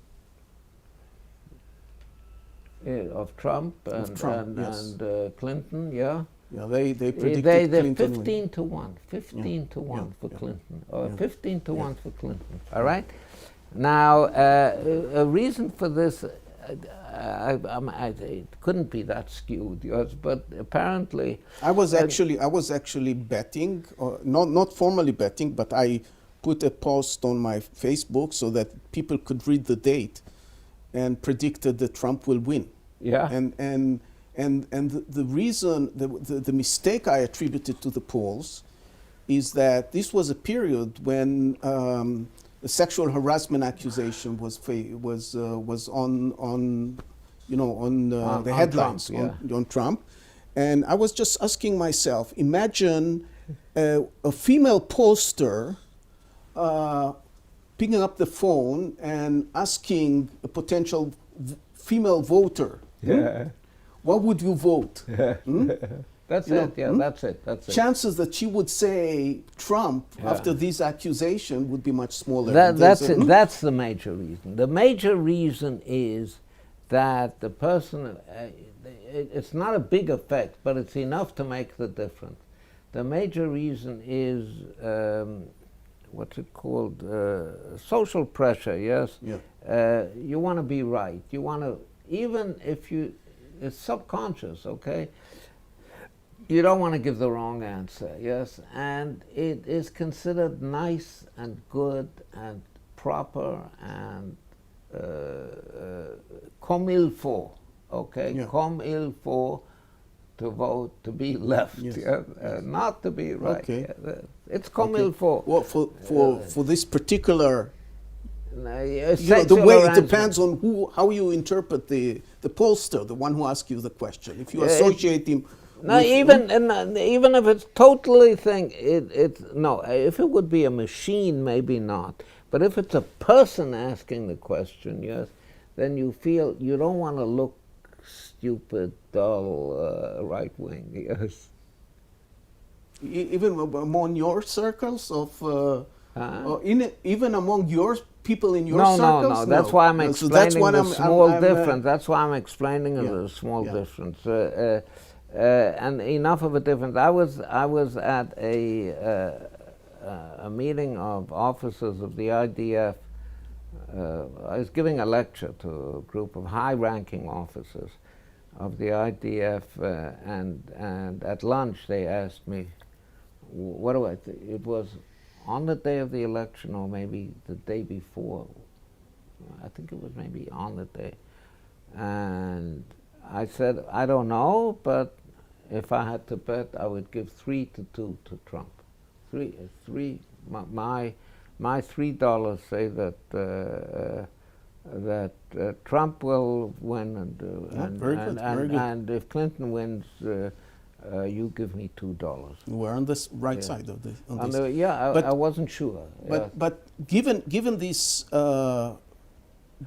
[SPEAKER 2] of Trump and
[SPEAKER 1] yes.
[SPEAKER 2] Clinton, yeah.
[SPEAKER 1] Yeah, they predicted
[SPEAKER 2] They're
[SPEAKER 1] Clinton
[SPEAKER 2] 15 to 1, 15 to 1 for Clinton, or 15 to 1 for Clinton, all right? Now, a reason for this, it couldn't be that skewed, yes, but apparently...
[SPEAKER 1] I was actually betting, not formally betting, but I put a post on my Facebook so that people could read the date and predicted that Trump will win.
[SPEAKER 2] Yeah.
[SPEAKER 1] And the reason, the mistake I attributed to the polls is that this was a period when the sexual harassment accusation was on the headlines
[SPEAKER 2] Trump, yeah.
[SPEAKER 1] on Trump, and I was just asking myself, imagine a female pollster picking up the phone and asking a potential female voter, what would you vote?
[SPEAKER 2] That's it, that's it.
[SPEAKER 1] Chances that she would say Trump after this accusation would be much smaller.
[SPEAKER 2] That's it. That's the major reason. The major reason is that the person, it's not a big effect, but it's enough to make the difference. The major reason is, what's it called? Social pressure, yes?
[SPEAKER 1] Yeah.
[SPEAKER 2] You want to be right. You want to, even if you, it's subconscious, okay? You don't want to give the wrong answer, yes? And it is considered nice and good and proper and comme il faut, okay?
[SPEAKER 1] Yeah.
[SPEAKER 2] Comme il faut to vote, to be left,
[SPEAKER 1] Yes.
[SPEAKER 2] not to be right.
[SPEAKER 1] Okay.
[SPEAKER 2] It's comme il faut.
[SPEAKER 1] Well, for this particular,
[SPEAKER 2] The
[SPEAKER 1] the way it depends on how you interpret the pollster, the one who asks you the question. If you associate him.
[SPEAKER 2] No, even if it's totally if it would be a machine, maybe not. But if it's a person asking the question, yes, then you feel you don't want to look stupid, dull, right wing, yes.
[SPEAKER 1] Even among your circles of, even among your people in your circles?
[SPEAKER 2] No. That's why I'm explaining the small difference. That's why I'm explaining the small difference. And enough of a difference. I was at a meeting of officers of the IDF. I was giving a lecture to a group of high-ranking officers of the IDF, and at lunch they asked me, "What do I think?" It was on the day of the election, or maybe the day before. I think it was maybe on the day, and I said, I don't know, but if I had to bet, I would give 3-2 to Trump. My $3 say that Trump will win, and if Clinton wins, you give me $2.
[SPEAKER 1] We're on this right side of this.
[SPEAKER 2] I wasn't sure.
[SPEAKER 1] But given this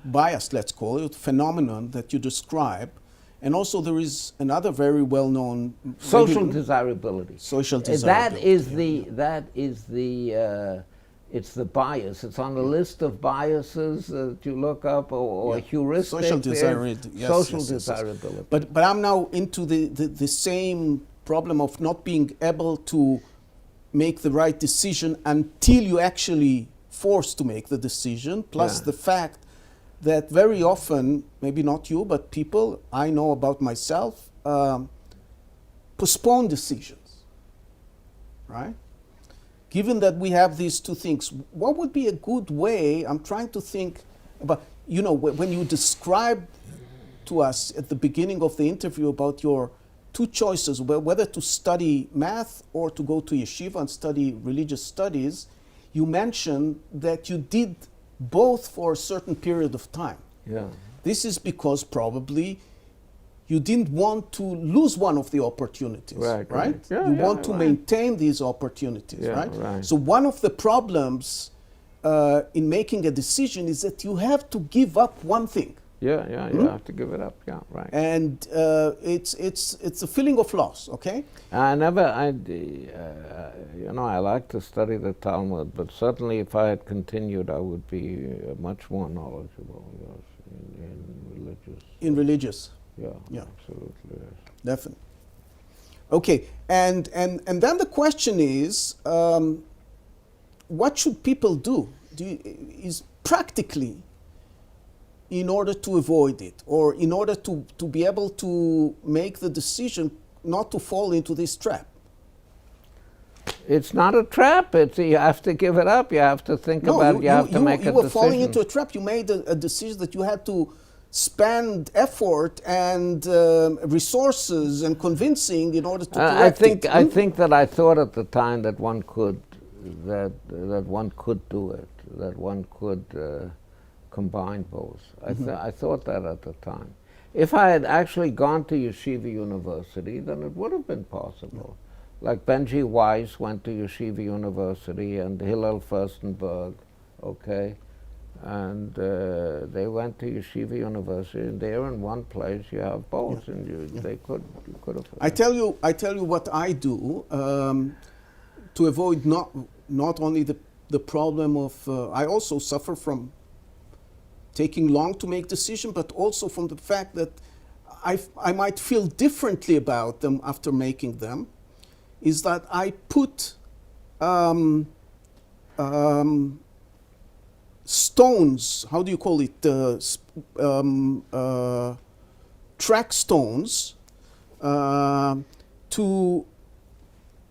[SPEAKER 1] bias, let's call it, phenomenon that you describe, and also there is another very well-known
[SPEAKER 2] social desirability.
[SPEAKER 1] Social desirability.
[SPEAKER 2] That is the it's the bias. It's on the list of biases that you look up, or heuristic.
[SPEAKER 1] Social desirability. Yes,
[SPEAKER 2] social desirability.
[SPEAKER 1] But I'm now into the same problem of not being able to make the right decision until you actually forced to make the decision. Plus the fact that very often, maybe not you, but people I know about myself, postpone decisions, right? Given that we have these two things, what would be a good way? I'm trying to think about, when you describe to us at the beginning of the interview about your two choices, whether to study math or to go to yeshiva and study religious studies, you mentioned that you did both for a certain period of time.
[SPEAKER 2] Yeah.
[SPEAKER 1] This is because probably you didn't want to lose one of the opportunities, right?
[SPEAKER 2] Yeah,
[SPEAKER 1] you
[SPEAKER 2] yeah,
[SPEAKER 1] want to maintain these opportunities,
[SPEAKER 2] Yeah,
[SPEAKER 1] right?
[SPEAKER 2] right.
[SPEAKER 1] So one of the problems in making a decision is that you have to give up one thing.
[SPEAKER 2] Yeah, you have to give it up. Yeah, right.
[SPEAKER 1] And it's a feeling of loss, okay?
[SPEAKER 2] I like to study the Talmud, but certainly if I had continued, I would be much more knowledgeable, yes, in religious.
[SPEAKER 1] In religious.
[SPEAKER 2] Yeah, absolutely. Yes.
[SPEAKER 1] Definitely. Okay, and then the question is, what should people do? Is practically, in order to avoid it, or in order to be able to make the decision not to fall into this trap?
[SPEAKER 2] It's not a trap. It's you have to give it up. You have to think about it. You have to make a decision.
[SPEAKER 1] You were falling into a trap. You made a decision that you had to spend effort and resources and convincing in order to correct it.
[SPEAKER 2] I think that I thought at the time that one could do it, that one could combine both. I thought that at the time. If I had actually gone to Yeshiva University, then it would have been possible. Like Benji Weiss went to Yeshiva University and Hillel Furstenberg, okay? And they went to Yeshiva University, and there in one place you have both, and you could have.
[SPEAKER 1] I tell you what I do to avoid not only the problem of I also suffer from taking long to make decisions, but also from the fact that I might feel differently about them after making them. Is that I put stones, how do you call it, track stones, to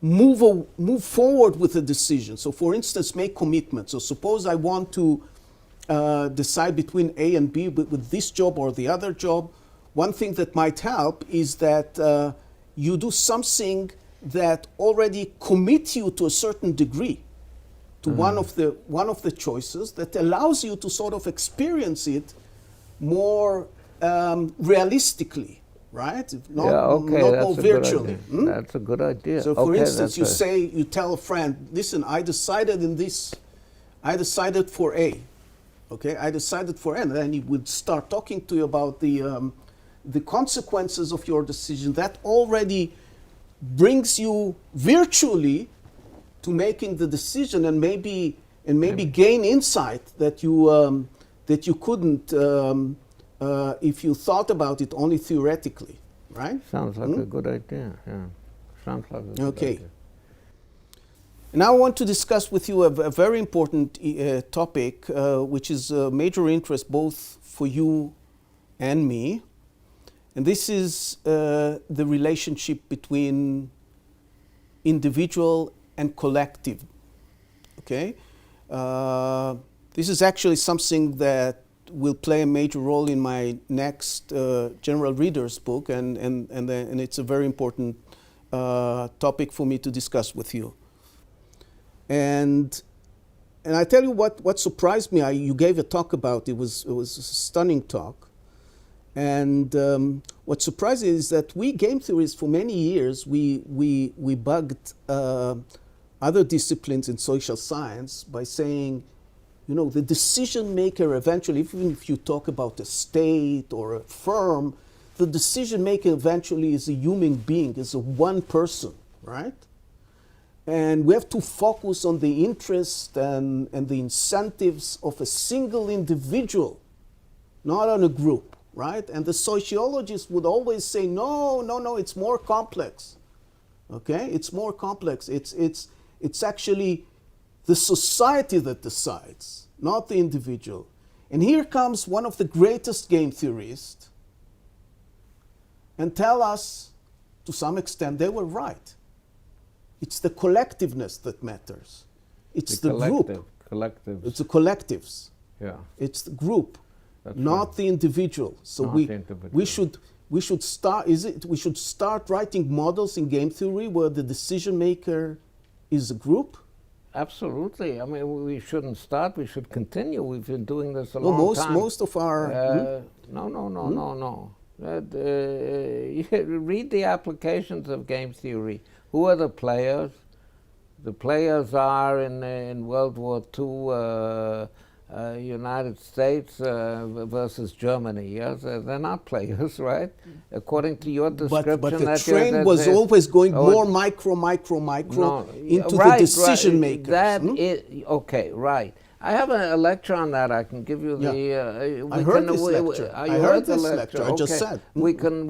[SPEAKER 1] move forward with a decision. So for instance, make commitments. So suppose I want to decide between A and B with this job or the other job. One thing that might help is that you do something that already commit you to a certain degree to one of the choices, that allows you to sort of experience it more realistically, right? Not more virtually.
[SPEAKER 2] That's a good idea.
[SPEAKER 1] So for instance, you tell a friend, listen, I decided for A. Okay, I decided for A, and then he would start talking to you about the consequences of your decision. That already brings you virtually to making the decision, and maybe gain insight that you couldn't if you thought about it only theoretically, right?
[SPEAKER 2] Sounds like a good idea. Yeah, sounds like a good idea.
[SPEAKER 1] Now I want to discuss with you a very important topic, which is a major interest both for you and me. And this is the relationship between individual and collective. Okay? This is actually something that will play a major role in my next General Reader's book, and it's a very important topic for me to discuss with you. And I tell you what surprised me. You gave a talk about it. It was a stunning talk. And what surprised me is that we game theorists for many years we bugged other disciplines in social science by saying, the decision maker eventually, even if you talk about a state or a firm, the decision maker eventually is a human being, is a one person, right? And we have to focus on the interest and the incentives of a single individual, not on a group, right? And the sociologists would always say, no, it's more complex. Okay? It's more complex. It's actually the society that decides, not the individual. And here comes one of the greatest game theorists and tell us, to some extent, they were right. It's the collectiveness that matters. It's the group.
[SPEAKER 2] Collectives.
[SPEAKER 1] It's the collectives.
[SPEAKER 2] Yeah.
[SPEAKER 1] It's the group,
[SPEAKER 2] That's
[SPEAKER 1] not
[SPEAKER 2] right.
[SPEAKER 1] the individual. So
[SPEAKER 2] Not
[SPEAKER 1] we
[SPEAKER 2] the individual.
[SPEAKER 1] we should start. We should start writing models in game theory where the decision maker is a group,
[SPEAKER 2] Absolutely. I mean, we shouldn't start. We should continue. We've been doing this a
[SPEAKER 1] No,
[SPEAKER 2] long time.
[SPEAKER 1] most of our
[SPEAKER 2] No. You read the applications of game theory. Who are the players? The players are in World War II, United States versus Germany. Yes, they're not players, right? According to your description,
[SPEAKER 1] but the train was always going more micro into the decision makers.
[SPEAKER 2] That is okay, right? I have a lecture on that. I can give you the.
[SPEAKER 1] I heard this lecture.
[SPEAKER 2] I heard this lecture.
[SPEAKER 1] I just said
[SPEAKER 2] we can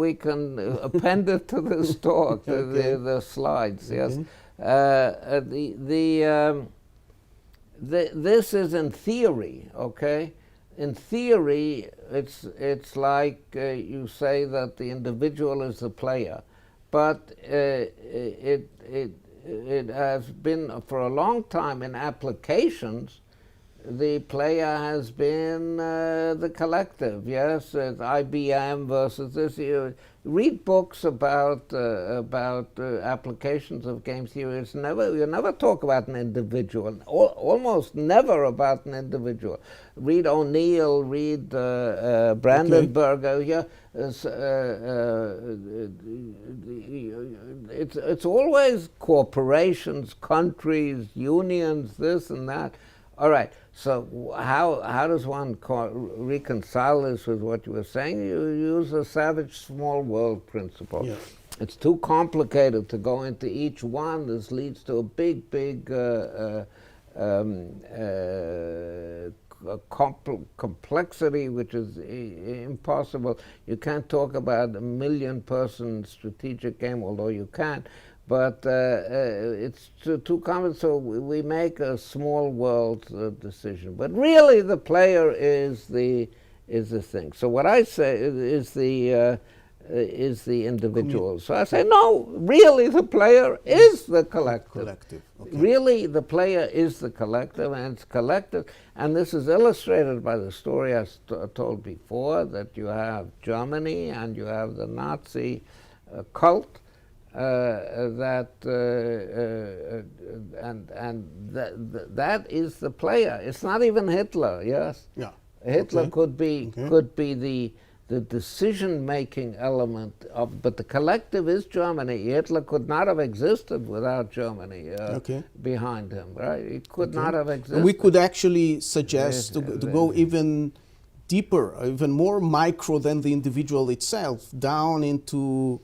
[SPEAKER 2] append it to this talk, the slides. Yes. This is in theory, okay? In theory, it's like you say that the individual is the player, but it has been for a long time in applications. The player has been the collective. Yes, it's IBM versus this. You read books about applications of game theory. You never talk about an individual. Almost never about an individual. Read O'Neill. Read Brandenburger. Yeah, it's always corporations, countries, unions, this and that. All right. So how does one reconcile this with what you were saying? You use a savage small world principle. Yeah. It's too complicated to go into each one. This leads to a big complexity, which is impossible. You can't talk about a 1,000,000-person strategic game, although you can. But it's too common, so we make a small world decision. But really, the player is the thing. So what I say is the individual. So I say no. Really, the player is the collective. Okay. Really, the player is the collective, and it's collective. And this is illustrated by the story I told before, that you have Germany and you have the Nazi cult. That is the player. It's not even Hitler. Yes. Yeah. Hitler could be the decision-making element of, but the collective is Germany. Hitler could not have existed without Germany behind him. Right? He could not have existed.
[SPEAKER 1] And we could actually suggest to go even deeper, even more micro than the individual itself, down into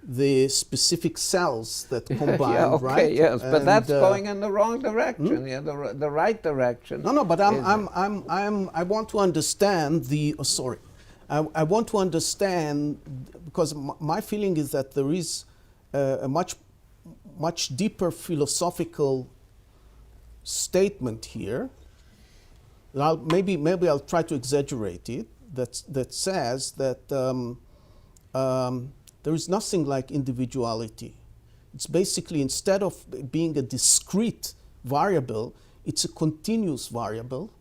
[SPEAKER 1] the specific cells that combine, right?
[SPEAKER 2] Yes, but that's going in the wrong direction. Yeah, the right direction.
[SPEAKER 1] No, but I want to understand the. I want to understand, because my feeling is that there is a much deeper philosophical statement here. Maybe I'll try to exaggerate it. That says that. There is nothing like individuality. It's basically, instead of being a discrete variable, it's a continuous variable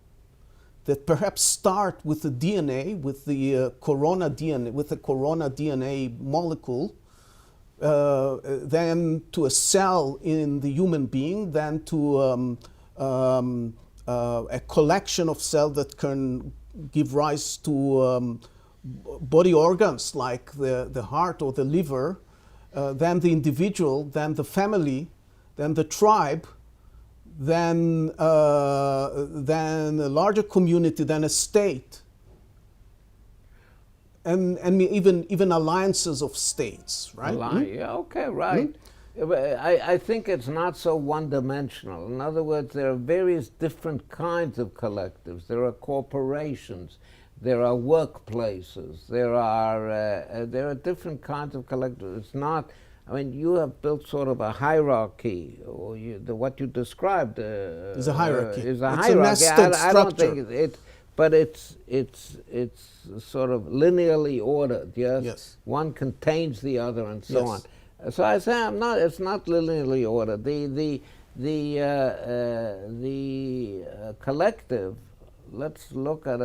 [SPEAKER 1] that perhaps start with the DNA, with the corona DNA molecule, then to a cell in the human being, then to a collection of cells that can give rise to body organs like the heart or the liver, then the individual, then the family, then the tribe, then a larger community, then a state, and even alliances of states, right?
[SPEAKER 2] Yeah, okay, right. I think it's not so one-dimensional. In other words, there are various different kinds of collectives. There are corporations. There are workplaces. There are different kinds of collectives. It's not. I mean, you have built sort of a hierarchy, or what you described
[SPEAKER 1] is a hierarchy.
[SPEAKER 2] It's a nested structure. I don't think it. But it's sort of linearly ordered. Yes. Yes. One contains the other, and so on. So I say it's not linearly ordered. The collective. Let's look at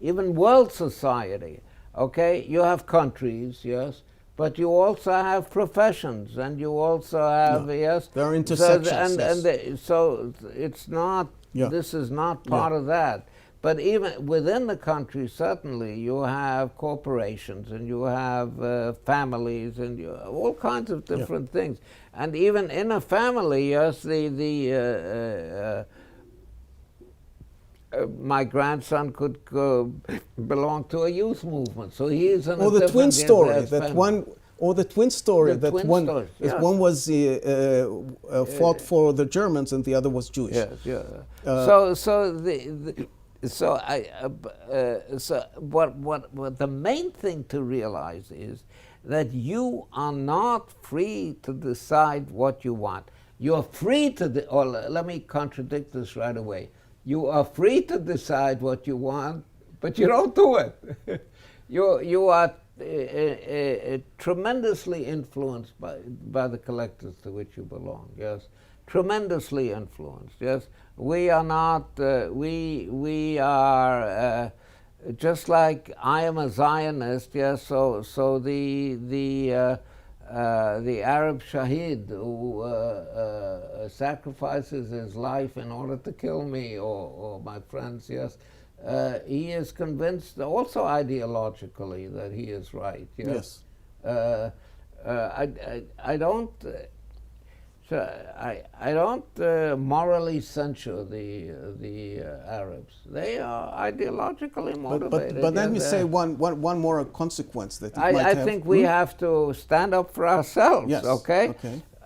[SPEAKER 2] even world society. Okay, you have countries, yes, but you also have professions, and you also have yes.
[SPEAKER 1] There are intersections.
[SPEAKER 2] So it's not.
[SPEAKER 1] Yeah.
[SPEAKER 2] This is not part of that. But even within the country, certainly you have corporations, and you have families, and you have all kinds of different things. And even in a family, yes, my grandson could belong to a youth movement, so he is in
[SPEAKER 1] or the twin story that one, or the twin story that one,
[SPEAKER 2] story, yes.
[SPEAKER 1] One was fought for the Germans and the other was Jewish.
[SPEAKER 2] Yes, yeah. So what the main thing to realize is that you are not free to decide what you want. You're free to, or let me contradict this right away. You are free to decide what you want, but you don't do it. You are tremendously influenced by the collectives to which you belong. Yes, tremendously influenced. Yes, we are not. We are just like I am a Zionist. Yes, so the Arab Shahid who sacrifices his life in order to kill me or my friends, yes, he is convinced also ideologically that he is right. Yes. I don't. I don't morally censure the Arabs. They are ideologically motivated.
[SPEAKER 1] But let me say one more consequence that it might
[SPEAKER 2] I
[SPEAKER 1] have.
[SPEAKER 2] think we have to stand up for ourselves.
[SPEAKER 1] Yes.
[SPEAKER 2] Okay.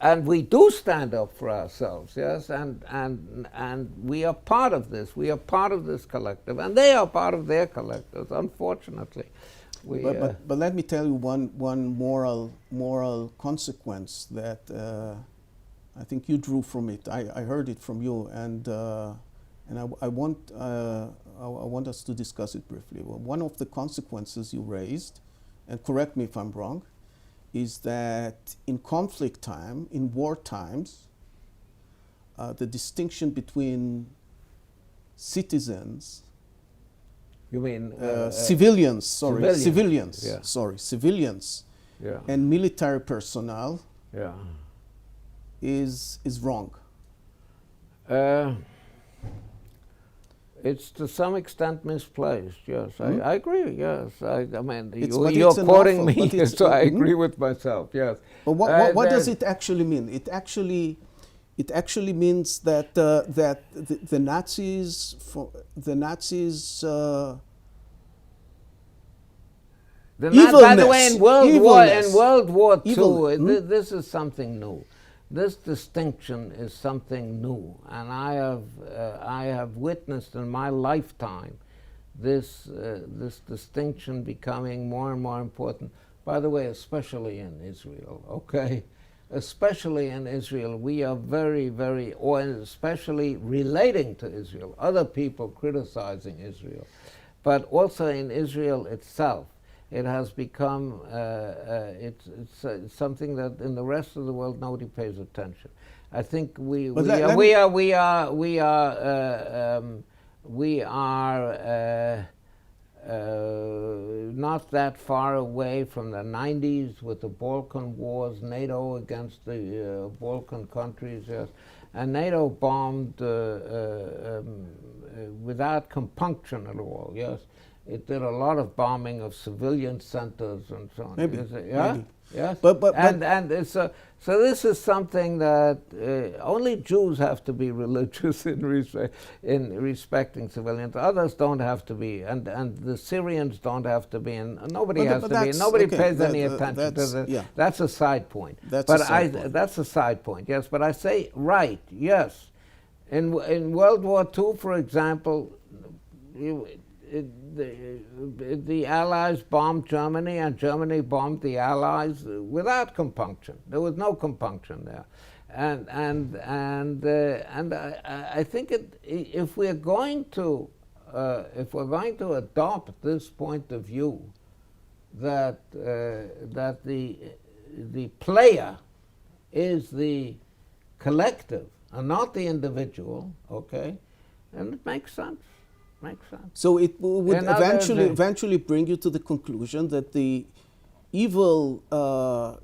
[SPEAKER 2] And we do stand up for ourselves. Yes. And we are part of this. We are part of this collective, and they are part of their collectives. Unfortunately.
[SPEAKER 1] But let me tell you one moral consequence that. I think you drew from it. I heard it from you, and I want us to discuss it briefly. Well, one of the consequences you raised, and correct me if I'm wrong, is that in conflict time, in war times, the distinction between citizens.
[SPEAKER 2] You mean
[SPEAKER 1] civilians? Sorry, civilians.
[SPEAKER 2] Yeah.
[SPEAKER 1] Sorry, civilians.
[SPEAKER 2] Yeah.
[SPEAKER 1] And military personnel.
[SPEAKER 2] Yeah.
[SPEAKER 1] Is wrong.
[SPEAKER 2] It's to some extent misplaced. Yes, I agree. Yes, I mean you're quoting me, so I agree with myself. Yes.
[SPEAKER 1] But what does it actually mean? It actually means that the Nazis
[SPEAKER 2] by the way, in World War II, this is something new. This distinction is something new, and I have witnessed in my lifetime this distinction becoming more and more important. By the way, especially in Israel. Okay, especially in Israel, we are very, very, or especially relating to Israel. Other people criticizing Israel, but also in Israel itself. It has become it's something that in the rest of the world nobody pays attention. I think we are not that far away from the 90s with the Balkan Wars, NATO against the Balkan countries, yes. And NATO bombed without compunction at all, yes. It did a lot of bombing of civilian centers and so on.
[SPEAKER 1] Maybe.
[SPEAKER 2] Maybe. Yes.
[SPEAKER 1] And
[SPEAKER 2] it's so this is something that only Jews have to be religious in respecting civilians. Others don't have to be, and the Syrians don't have to be, and nobody has to be. Nobody pays any attention to that.
[SPEAKER 1] Yeah.
[SPEAKER 2] That's a side point.
[SPEAKER 1] That's
[SPEAKER 2] a side point. Yes, but I say right. Yes, in World War II, for example, the Allies bombed Germany, and Germany bombed the Allies without compunction. There was no compunction there, and I think if we're going to adopt this point of view, that the player is the collective and not the individual, okay, and it makes sense. Makes sense.
[SPEAKER 1] So it would eventually bring you to the conclusion that the evil, the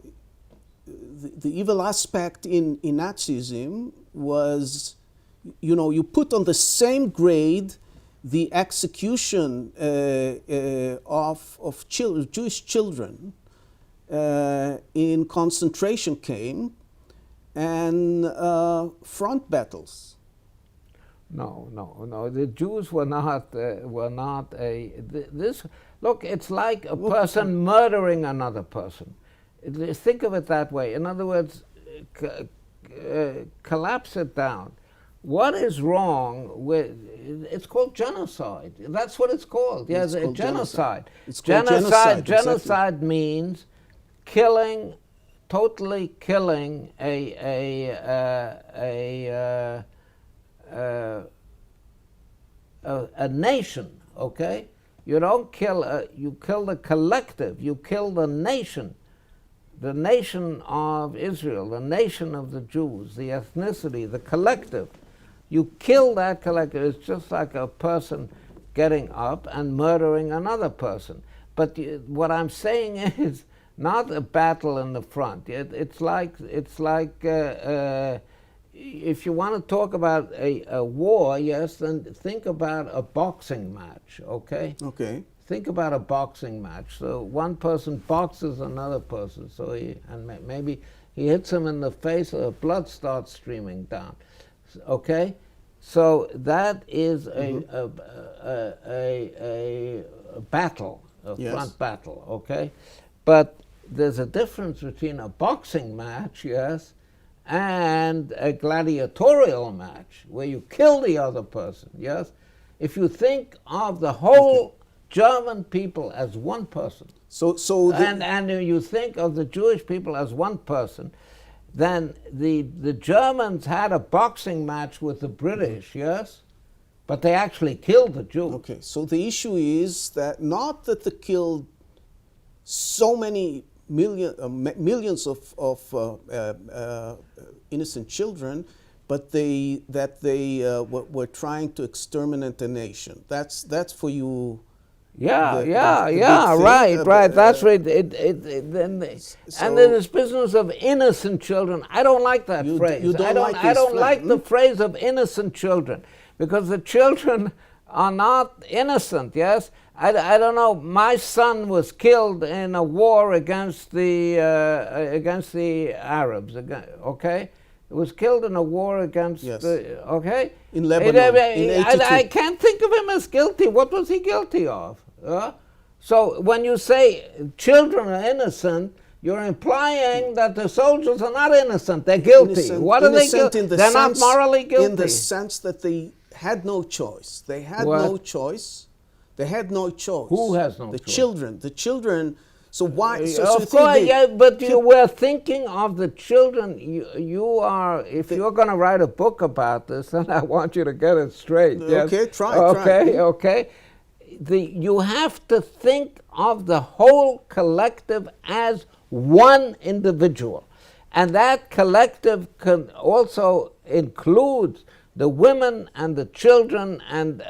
[SPEAKER 1] evil aspect in Nazism was, you know, you put on the same grade the execution of Jewish children in concentration camp and front battles.
[SPEAKER 2] No. The Jews were not this. Look, it's like a person murdering another person. Think of it that way. In other words, collapse it down. What is wrong with? It's called genocide. That's what it's called. Yes, it's genocide.
[SPEAKER 1] It's called genocide.
[SPEAKER 2] Genocide
[SPEAKER 1] exactly.
[SPEAKER 2] Means killing, totally killing a nation. Okay, you don't kill. You kill the collective. You kill the nation. The nation of Israel, the nation of the Jews, the ethnicity, the collective. You kill that collective. It's just like a person getting up and murdering another person. But what I'm saying is not a battle in the front. It's like if you want to talk about a war, yes, then think about a boxing match, okay?
[SPEAKER 1] Okay.
[SPEAKER 2] Think about a boxing match. So one person boxes another person, so maybe he hits him in the face, or blood starts streaming down. Okay, so that is a battle, a front battle. Okay, but there's a difference between a boxing match, yes, and a gladiatorial match where you kill the other person. Yes, if you think of the whole German people as one person, and you think of the Jewish people as one person, then the Germans had a boxing match with the British, yes, but they actually killed the Jews.
[SPEAKER 1] Okay, so the issue is that not that they killed so many millions of innocent children, but they were trying to exterminate the nation. That's for you.
[SPEAKER 2] Right. That's right. And then this business of innocent children, I don't like that phrase. I don't like the phrase of innocent children, because the children are not innocent. Yes, I don't know. My son was killed in a war against the Arabs. Okay. It was killed in a war against okay?
[SPEAKER 1] In Lebanon, in 82.
[SPEAKER 2] I can't think of him as guilty. What was he guilty of? So when you say children are innocent, you're implying that the soldiers are not innocent. They're guilty. What are they guilty? They're not morally guilty.
[SPEAKER 1] In the sense that they had no choice. They had no choice. They had no choice.
[SPEAKER 2] Who has no choice?
[SPEAKER 1] The children. The children. So why?
[SPEAKER 2] Of course, but you were thinking of the children. You are. If you're going to write a book about this, then I want you to get it straight.
[SPEAKER 1] Okay,
[SPEAKER 2] yes?
[SPEAKER 1] try.
[SPEAKER 2] Okay. You have to think of the whole collective as one individual, and that collective can also include the women and the children and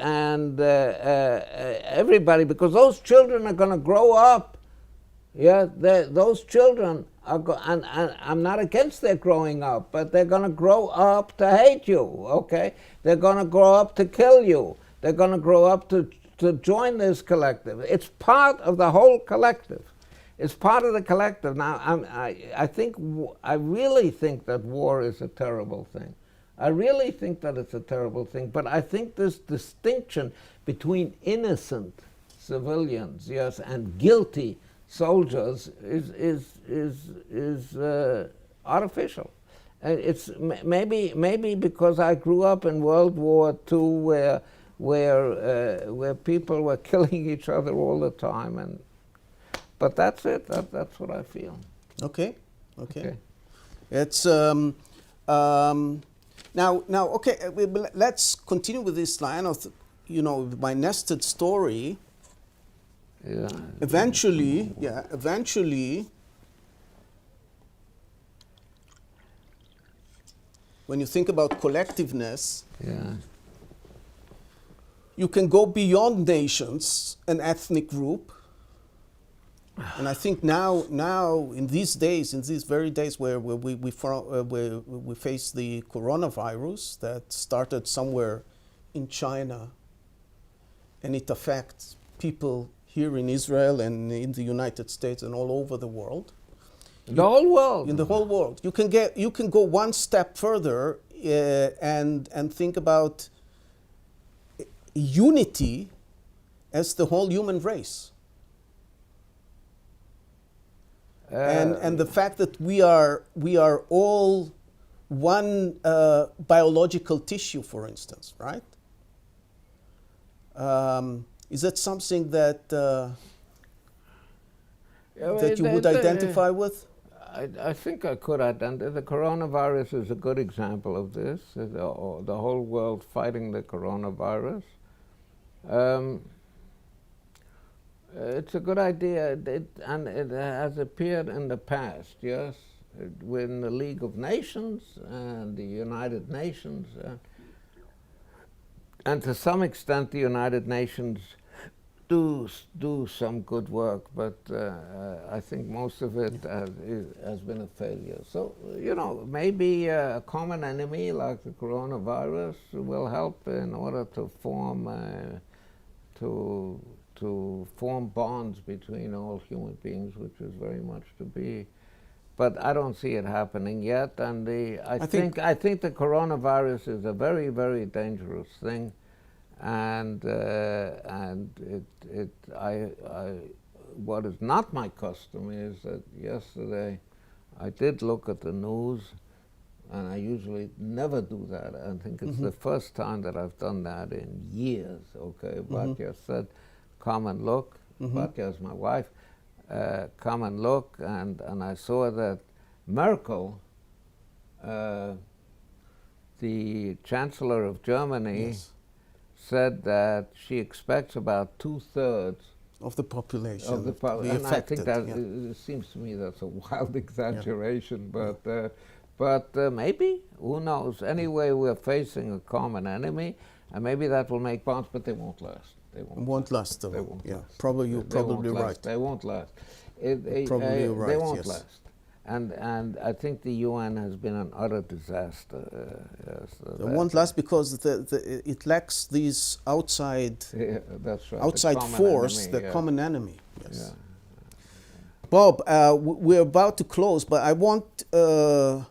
[SPEAKER 2] everybody, because those children are going to grow up. Yeah, those children are, and I'm not against their growing up, but they're going to grow up to hate you, okay? They're going to grow up to kill you. They're going to grow up to join this collective. It's part of the whole collective. It's part of the collective. Now, I really think that war is a terrible thing. I really think that it's a terrible thing, but I think this distinction between innocent civilians, yes, and guilty soldiers is artificial. It's maybe because I grew up in World War II, where people were killing each other all the time, but that's it. That's what I feel.
[SPEAKER 1] Okay. It's now. Okay, let's continue with this line of, my nested story.
[SPEAKER 2] Yeah.
[SPEAKER 1] Eventually, when you think about collectiveness, you can go beyond nations, an ethnic group, And I think now in these days, in these very days where we face the coronavirus that started somewhere in China, and it affects people here in Israel and in the United States and all over the world.
[SPEAKER 2] The whole world.
[SPEAKER 1] In the whole world, you can go one step further and think about unity as the whole human race. And the fact that we are all one biological tissue, for instance, right? Is that something that that you would identify with?
[SPEAKER 2] I think I could identify. The coronavirus is a good example of this. The whole world fighting the coronavirus. It's a good idea, and it has appeared in the past, yes, in the League of Nations and the United Nations. And to some extent, the United Nations do some good work, but I think most of it has been a failure. So, you know, maybe a common enemy like the coronavirus will help in order to form form bonds between all human beings, which is very much to be. But I don't see it happening yet, and I think the coronavirus is a very, very dangerous thing. And what is not my custom is that yesterday I did look at the news, and I usually never do that. I think it's the first time that I've done that in years. Okay, Batya said, "Come and look." Batya is my wife. Come and look, and I saw that Merkel, the Chancellor of Germany, said that she expects about 2/3
[SPEAKER 1] of the population
[SPEAKER 2] of the
[SPEAKER 1] be
[SPEAKER 2] and
[SPEAKER 1] affected.
[SPEAKER 2] I think that it seems to me that's a wild exaggeration, but maybe, who knows? Anyway, we're facing a common enemy, and maybe that will make bonds, but they won't last. They
[SPEAKER 1] won't last.
[SPEAKER 2] They won't last.
[SPEAKER 1] Probably you're probably right.
[SPEAKER 2] They won't last.
[SPEAKER 1] Probably you're right.
[SPEAKER 2] They won't
[SPEAKER 1] yes.
[SPEAKER 2] last. And I think the UN has been an utter disaster.
[SPEAKER 1] It won't last because it lacks these outside
[SPEAKER 2] that's right.
[SPEAKER 1] outside force,
[SPEAKER 2] enemy,
[SPEAKER 1] the common enemy. Yes.
[SPEAKER 2] Yeah.
[SPEAKER 1] Bob, we're about to close, but I want to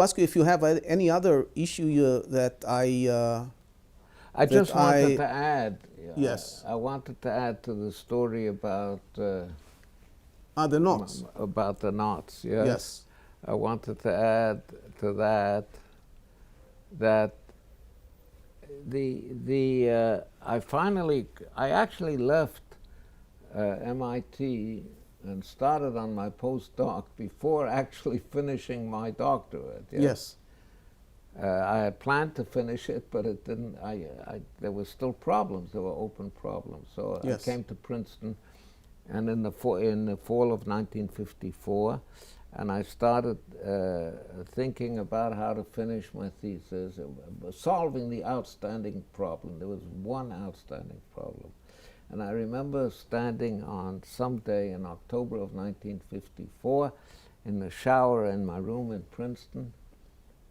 [SPEAKER 1] ask you if you have any other issue that
[SPEAKER 2] I just wanted to add.
[SPEAKER 1] Yes.
[SPEAKER 2] I wanted to add to the story about
[SPEAKER 1] the knots.
[SPEAKER 2] About the knots. Yes.
[SPEAKER 1] Yes.
[SPEAKER 2] I wanted to add to that I actually left MIT and started on my postdoc before actually finishing my doctorate.
[SPEAKER 1] Yes.
[SPEAKER 2] I had planned to finish it, but it didn't. There were still problems. There were open problems. So I came to Princeton, and in the fall of 1954, and I started thinking about how to finish my thesis, solving the outstanding problem. There was one outstanding problem. And I remember standing on some day in October of 1954 in the shower in my room in Princeton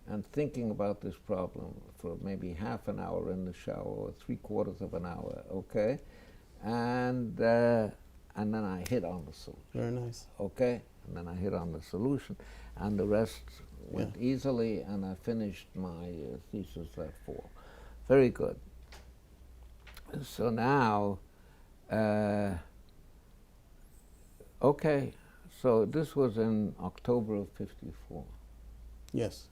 [SPEAKER 2] and thinking about this problem for maybe half an hour in the shower or 3/4 of an hour, okay? And then I hit on the solution.
[SPEAKER 1] Very nice.
[SPEAKER 2] Okay? And then I hit on the solution, and the rest went easily, and I finished my thesis that fall. Very good. So now, okay, so this was in October of 54.
[SPEAKER 1] Yes.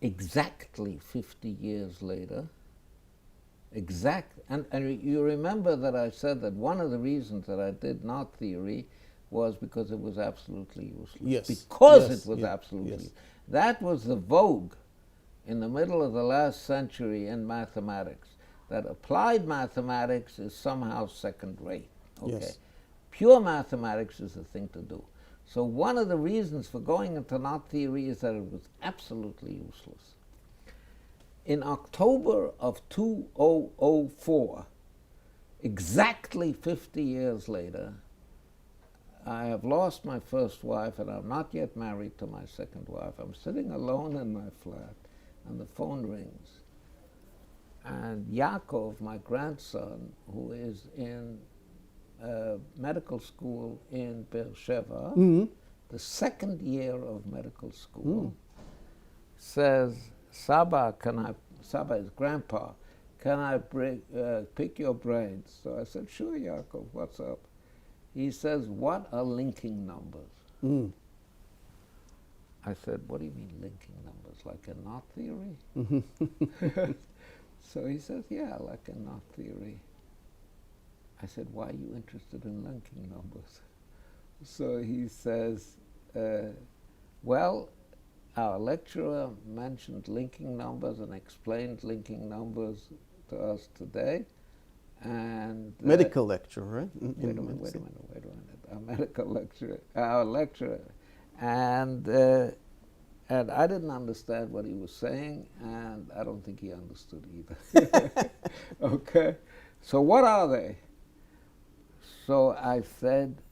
[SPEAKER 2] Exactly 50 years later, and you remember that I said that one of the reasons that I did knot theory was because it was absolutely useless.
[SPEAKER 1] Yes.
[SPEAKER 2] Because
[SPEAKER 1] yes.
[SPEAKER 2] it was absolutely
[SPEAKER 1] yes.
[SPEAKER 2] useless. That was the vogue in the middle of the last century in mathematics, that applied mathematics is somehow second rate. Okay.
[SPEAKER 1] Yes.
[SPEAKER 2] Pure mathematics is the thing to do. So one of the reasons for going into knot theory is that it was absolutely useless. In October of 2004, exactly 50 years later, I have lost my first wife and I'm not yet married to my second wife. I'm sitting alone in my flat and the phone rings. And Yaakov, my grandson, who is in medical school in Beersheba, the second year of medical school, says, Saba, Saba is grandpa, can I pick your brains? So I said, sure, Yaakov, what's up? He says, what are linking numbers? I said, what do you mean linking numbers? Like a knot theory? So he says, yeah, like a knot theory. I said, why are you interested in linking numbers? So he says, well, our lecturer mentioned linking numbers and explained linking numbers to us today. And
[SPEAKER 1] medical lecturer, right?
[SPEAKER 2] Wait a minute. Our medical lecturer, our lecturer. And I didn't understand what he was saying, and I don't think he understood either. Okay? So what are they? So I said,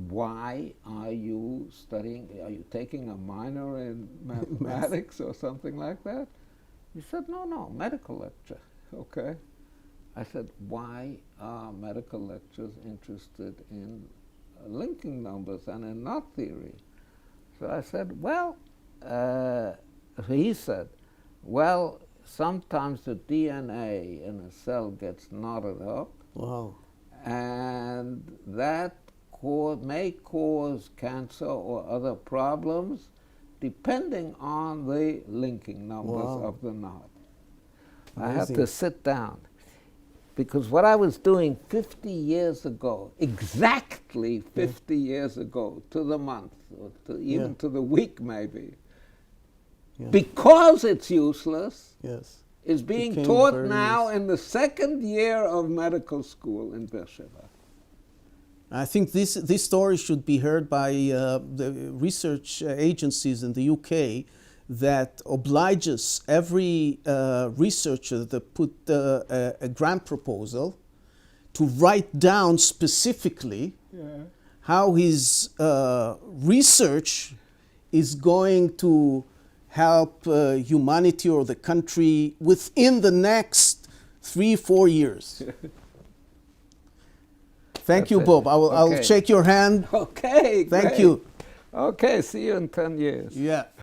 [SPEAKER 2] why are you studying, are you taking a minor in mathematics or something like that? He said, no, medical lecture. Okay. I said, why are medical lecturers interested in linking numbers and in knot theory? So I said, well, he said, well, sometimes the DNA in a cell gets knotted up.
[SPEAKER 1] Wow.
[SPEAKER 2] And that may cause cancer or other problems depending on the linking numbers of the knot. Amazing. I had to sit down because what I was doing 50 years ago, exactly 50 years ago, to the month, or even to the week maybe, because it's useless, is being taught now in the second year of medical school in Beersheba.
[SPEAKER 1] I think this story should be heard by the research agencies in the UK that obliges every researcher that put a grant proposal to write down specifically how his research is going to help humanity or the country within the next 3-4 years. Thank you, Bob. I'll shake your hand.
[SPEAKER 2] Okay,
[SPEAKER 1] Thank you.
[SPEAKER 2] Okay, see you in 10 years.
[SPEAKER 1] Yeah.